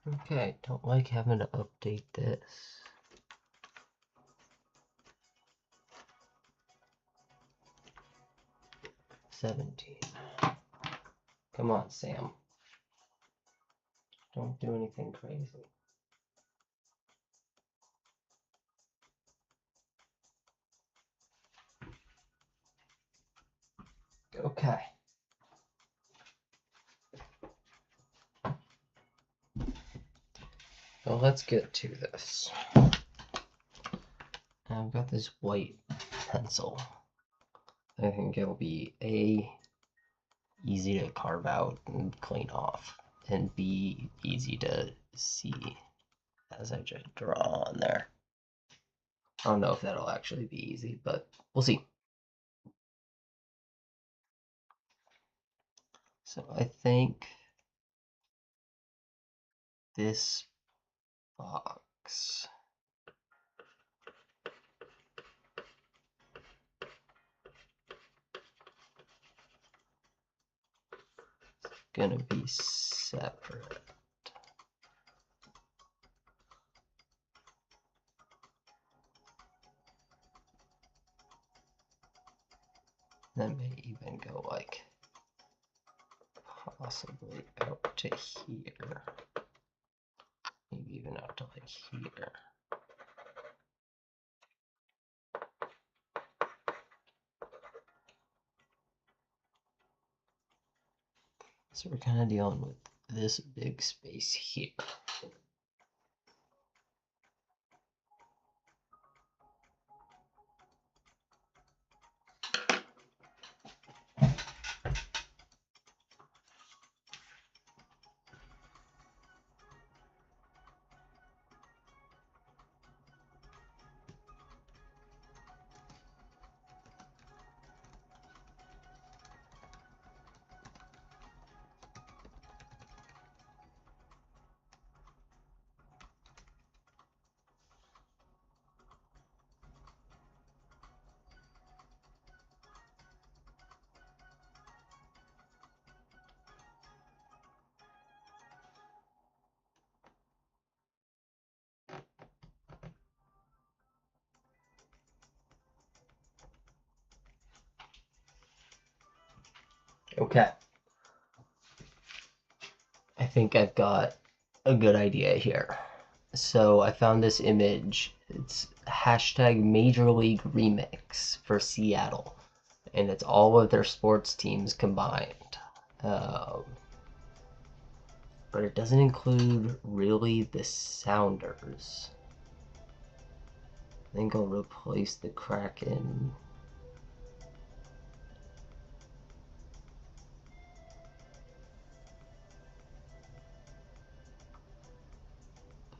Okay, don't like having to update this. $17. Come on, Sam. Don't do anything crazy. Okay. Well, let's get to this. I've got this white pencil. I think it'll be easy to carve out and clean off, and B, easy to see as I just draw on there. I don't know if that'll actually be easy, but we'll see. So I think this box is gonna be separate. That may even go like possibly out to here. Maybe even out to like here. So we're kind of dealing with this big space here. Okay. I think I've got a good idea here. So I found this image. It's hashtag Major League Remix for Seattle. And it's all of their sports teams combined. But it doesn't include really the Sounders. I think I'll replace the Kraken.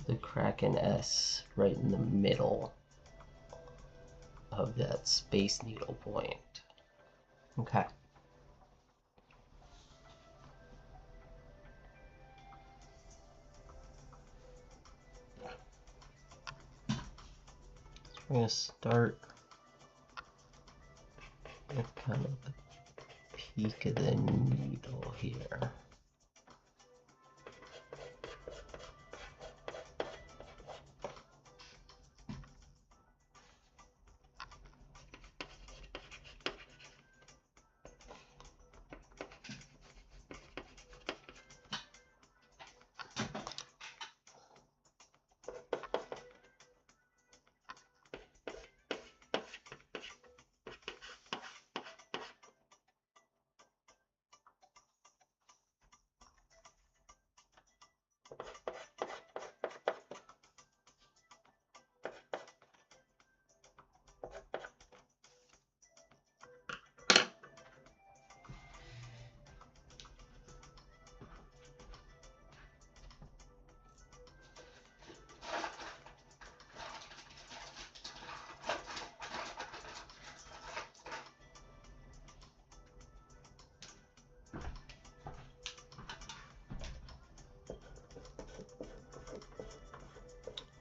The Kraken S right in the middle of that Space Needle point. Okay. So we're going to start with kind of the peak of the needle here.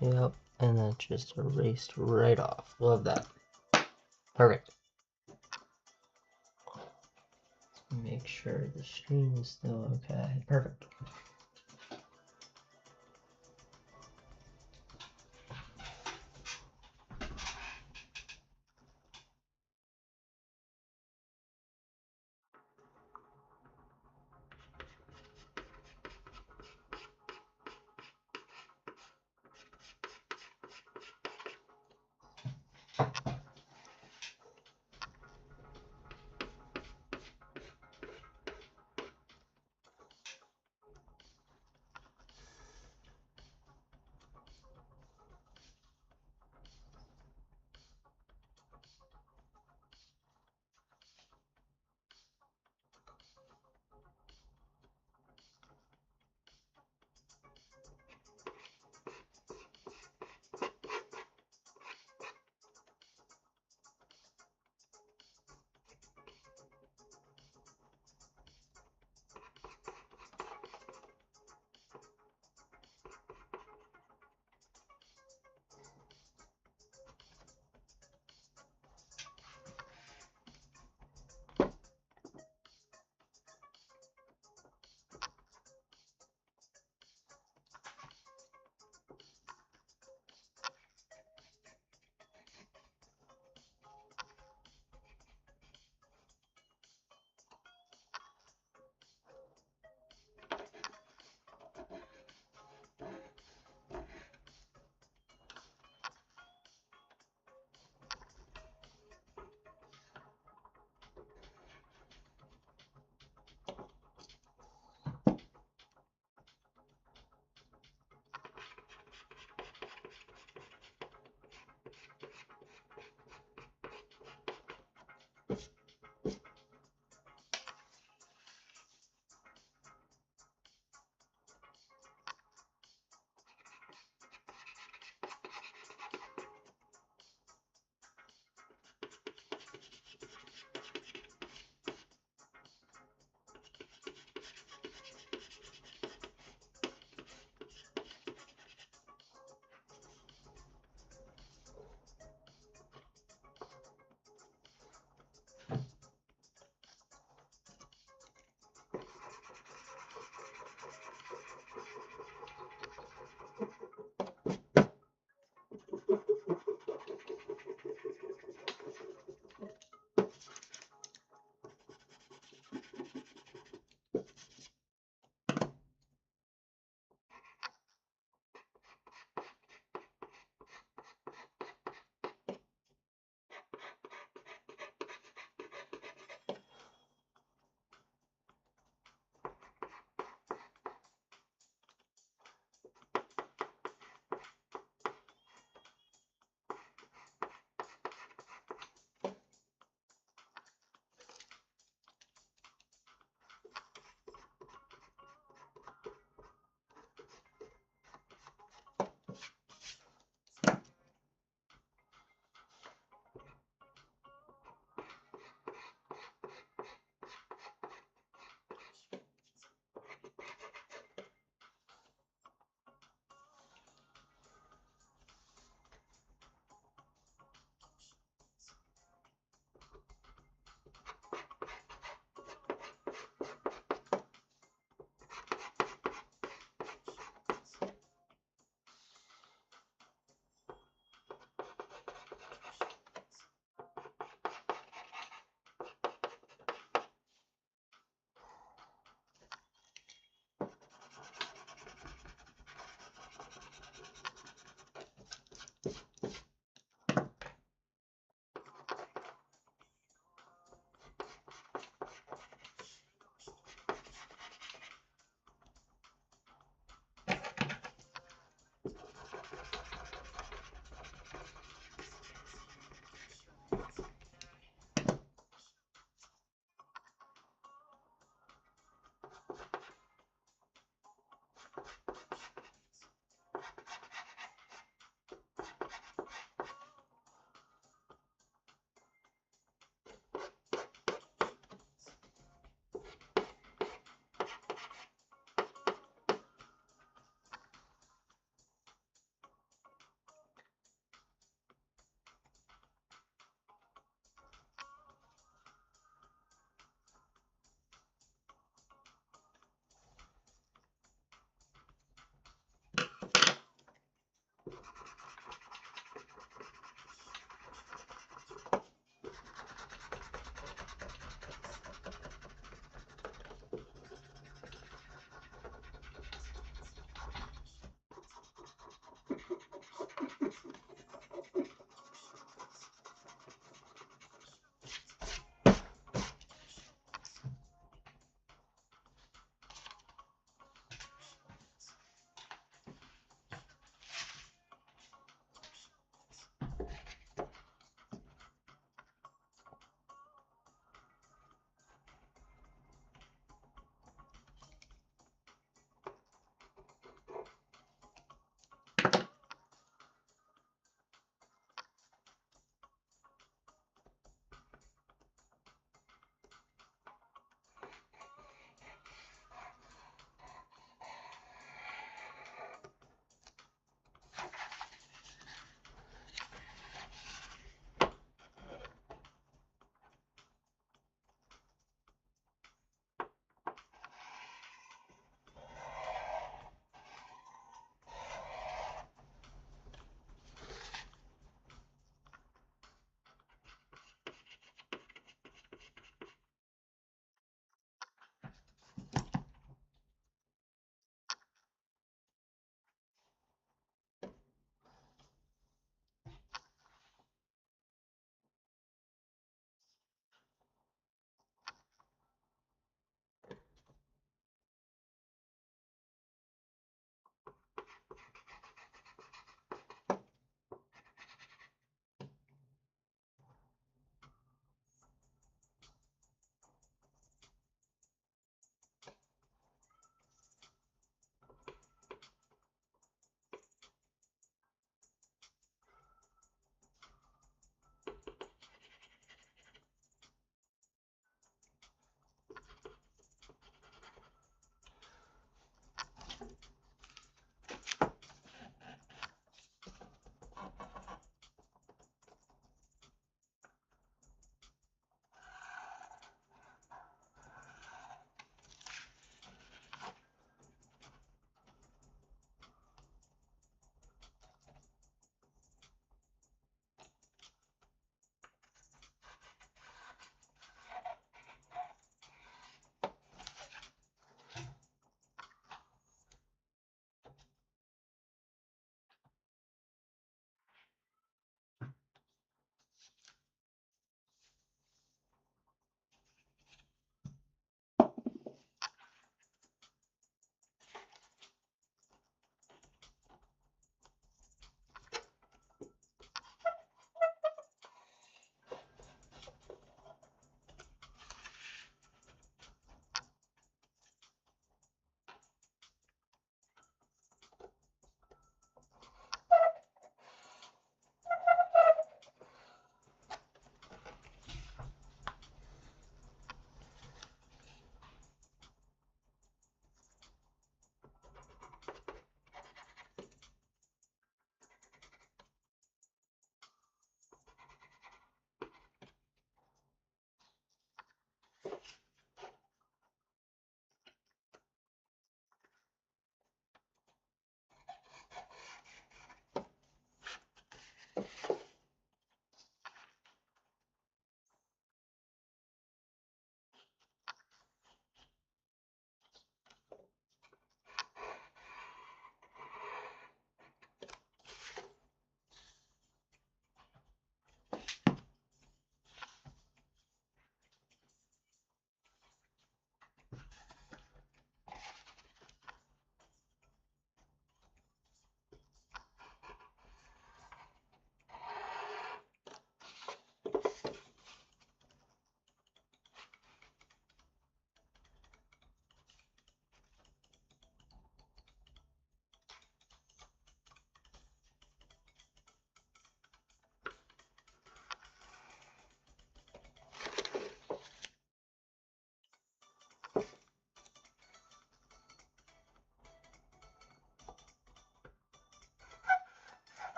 Yep, and that just erased right off. Love that. Perfect. Make sure the stream is still okay. Perfect.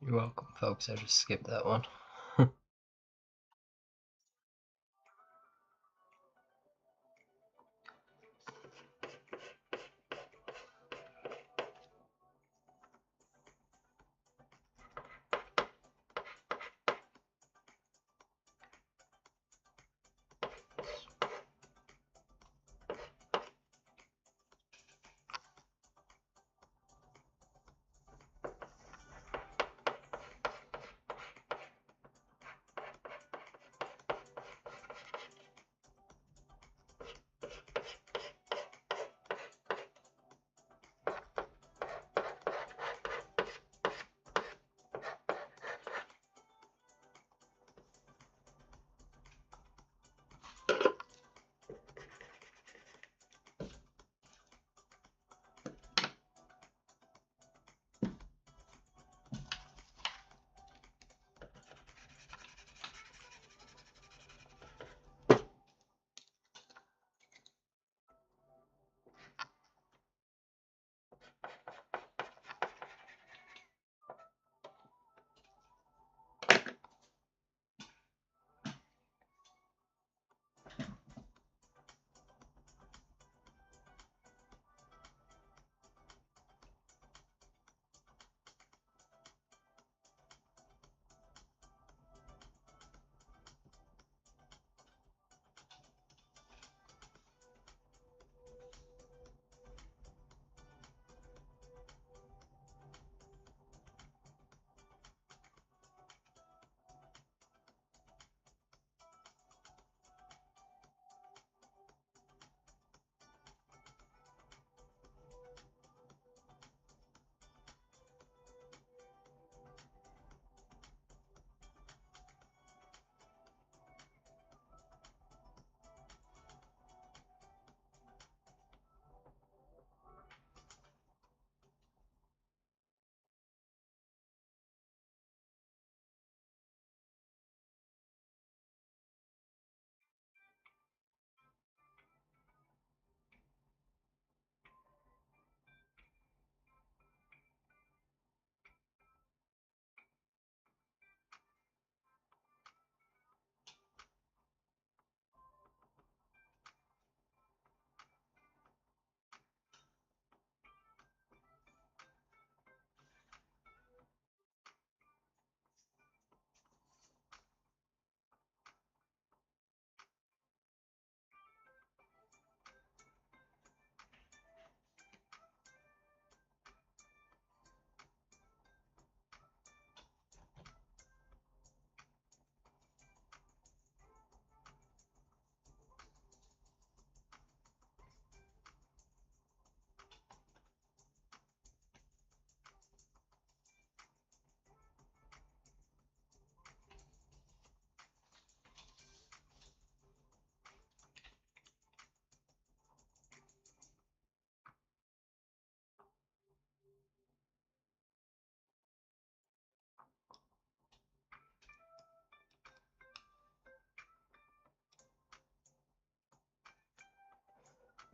You're welcome, folks. I just skipped that one.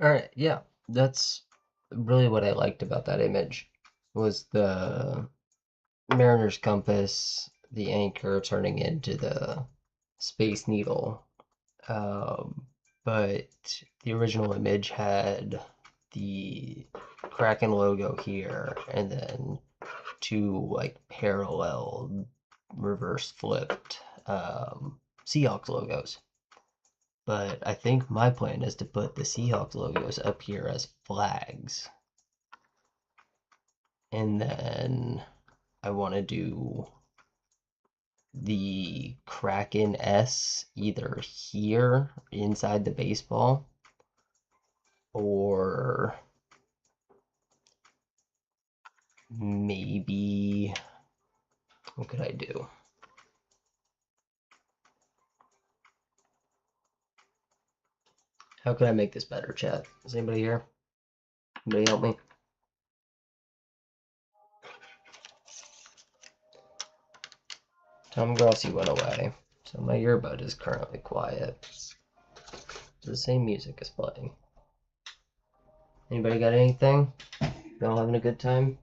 Alright, yeah, that's really what I liked about that image, was the Mariner's compass, the anchor turning into the Space Needle. But the original image had the Kraken logo here, and then two like parallel reverse flipped Seahawks logos. But I think my plan is to put the Seahawks logos up here as flags. And then I want to do the Kraken S either here inside the baseball, or maybe, what could I do? How could I make this better, chat? Is anybody here? Anybody help me? Tom Grossi went away, so my earbud is currently quiet. The same music is playing. Anybody got anything? Y'all having a good time?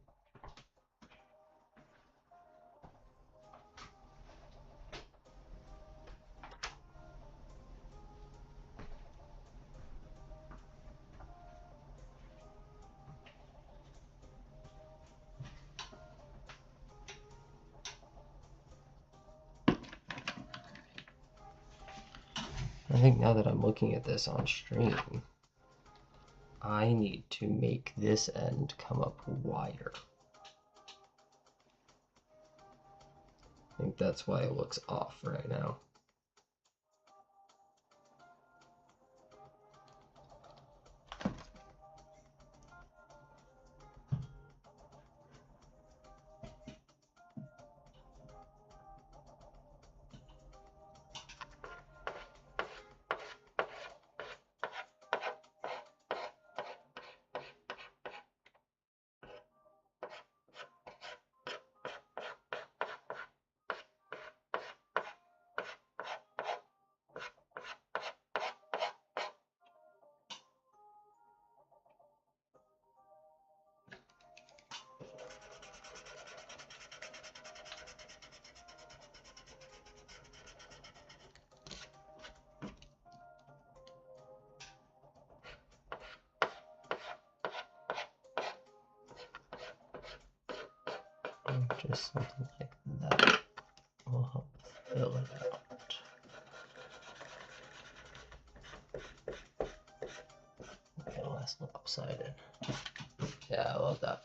I think now that I'm looking at this on stream, I need to make this end come up wider. I think that's why it looks off right now. Just something like that will help fill it out. Okay, last lopsided. Yeah, I love that.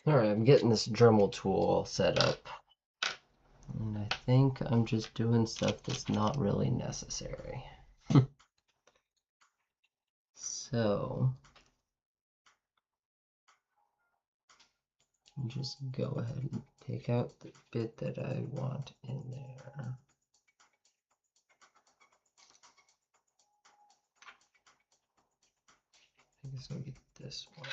Alright, I'm getting this Dremel tool all set up. And I think I'm just doing stuff that's not really necessary. So, just go ahead and take out the bit that I want in there. I guess I'll get this one.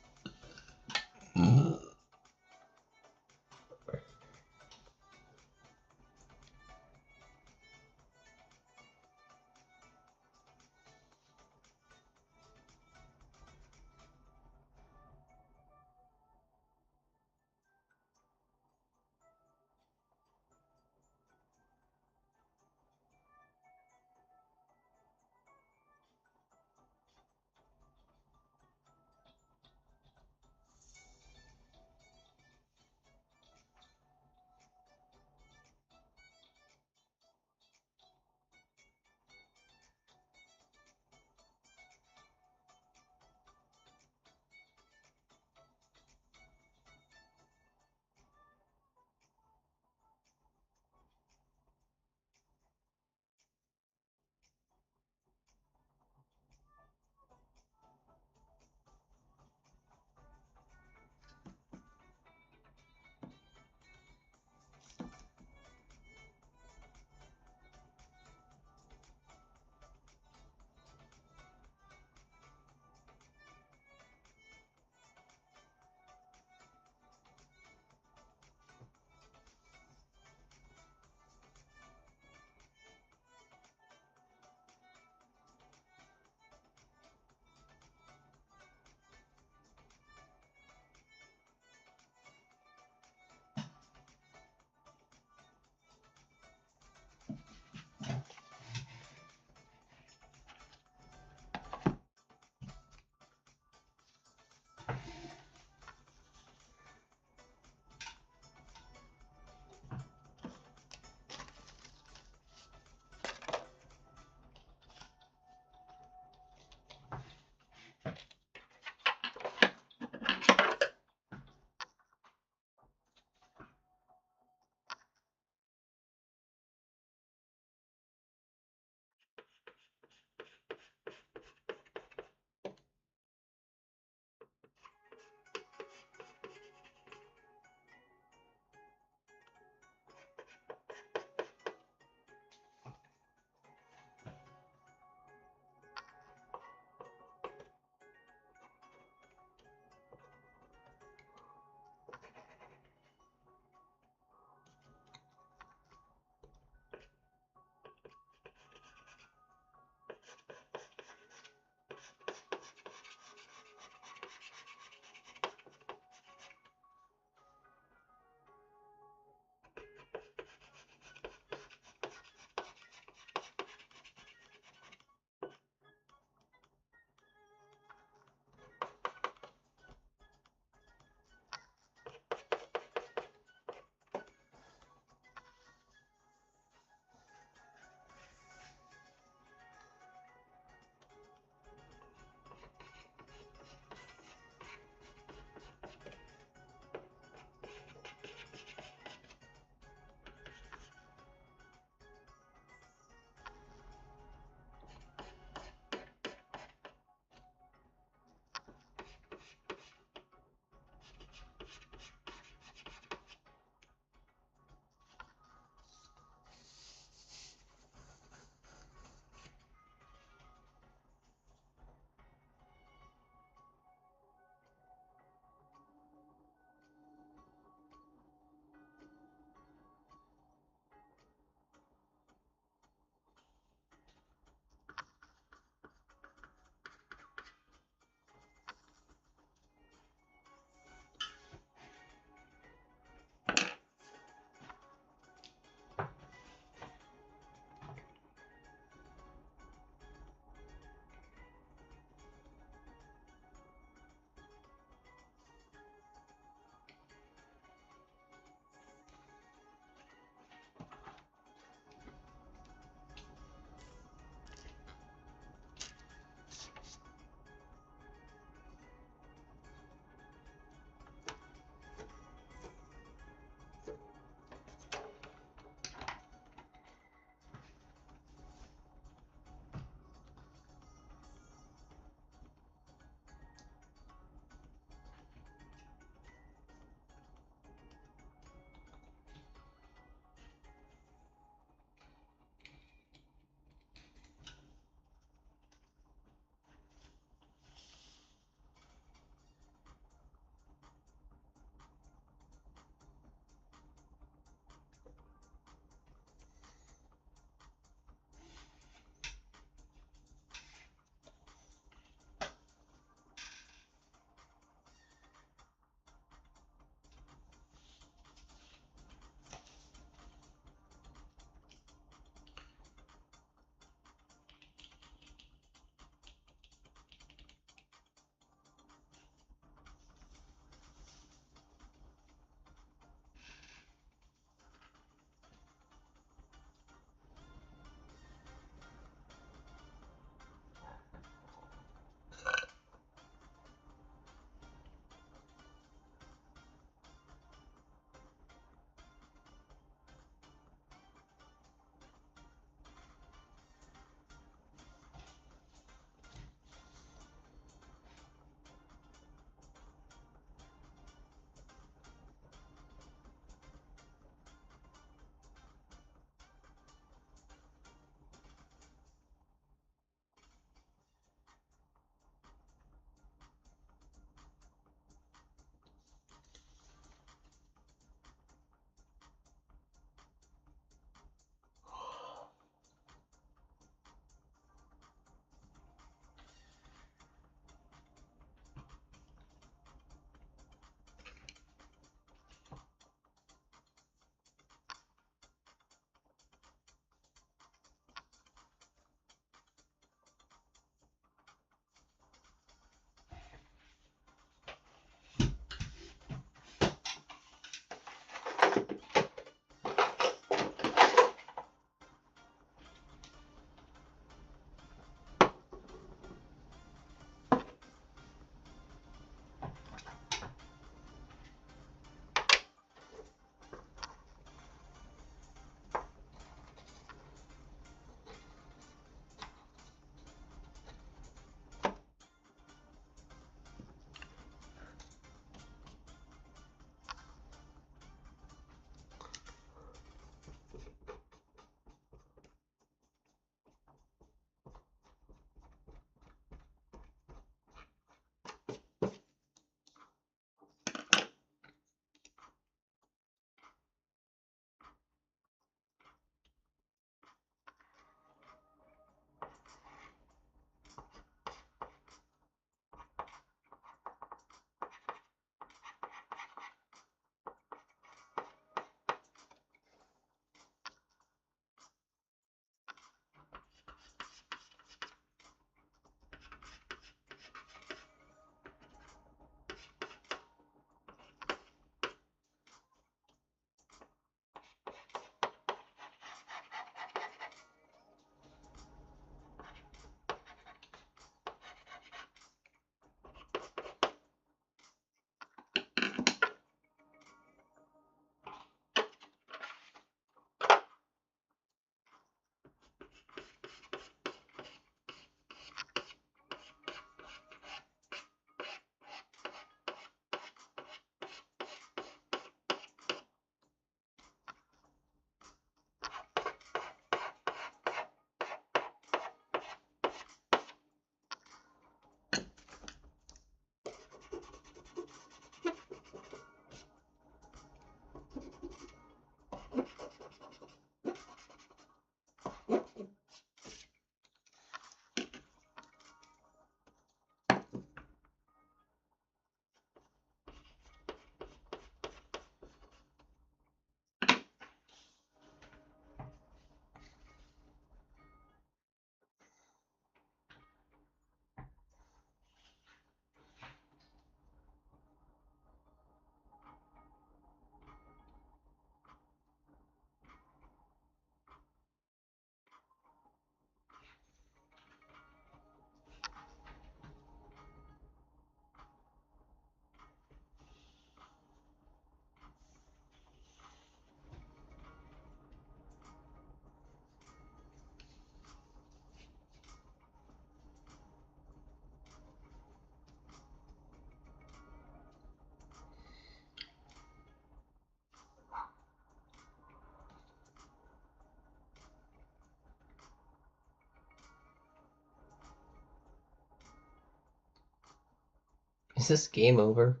Is this game over?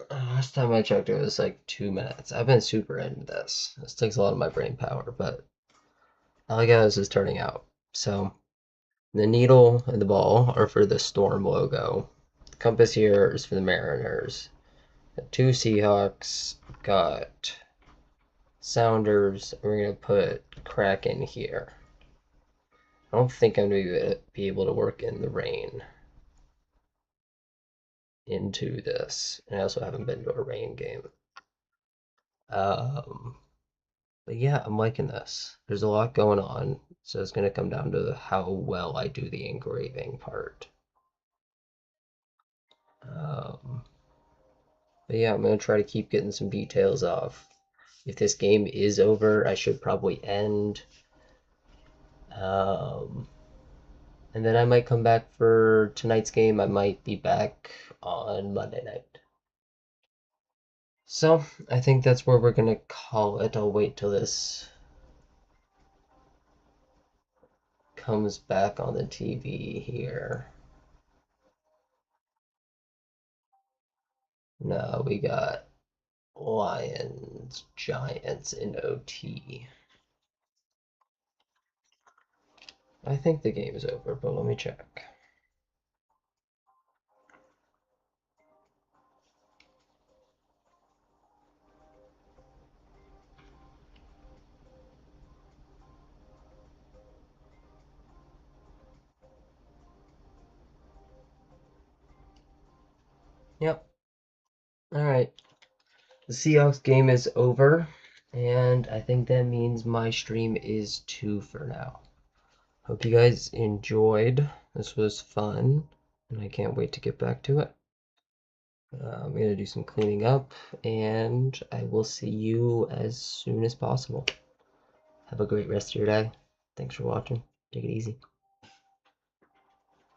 Last time I checked, it was like 2 minutes. I've been super into this. This takes a lot of my brain power, but I like how this is turning out. So the needle and the ball are for the Storm logo. The compass here is for the Mariners. The two Seahawks got Sounders. We're gonna put Kraken here. I don't think I'm gonna be able to work in the rain into this. And I also haven't been to a rain game. Um, but yeah, I'm liking this. There's a lot going on, so it's gonna come down to how well I do the engraving part. Um, but yeah, I'm gonna try to keep getting some details off. If this game is over, I should probably end. Um, and then I might come back for tonight's game. I might be back on Monday night. So I think that's where we're gonna call it. I'll wait till this comes back on the TV here. No, we got Lions, Giants in OT. I think the game's over, but let me check. Yep. All right. The Seahawks game is over, and I think that means my stream is 2 for now. Hope you guys enjoyed. This was fun, and I can't wait to get back to it. I'm going to do some cleaning up, and I will see you as soon as possible. Have a great rest of your day. Thanks for watching. Take it easy.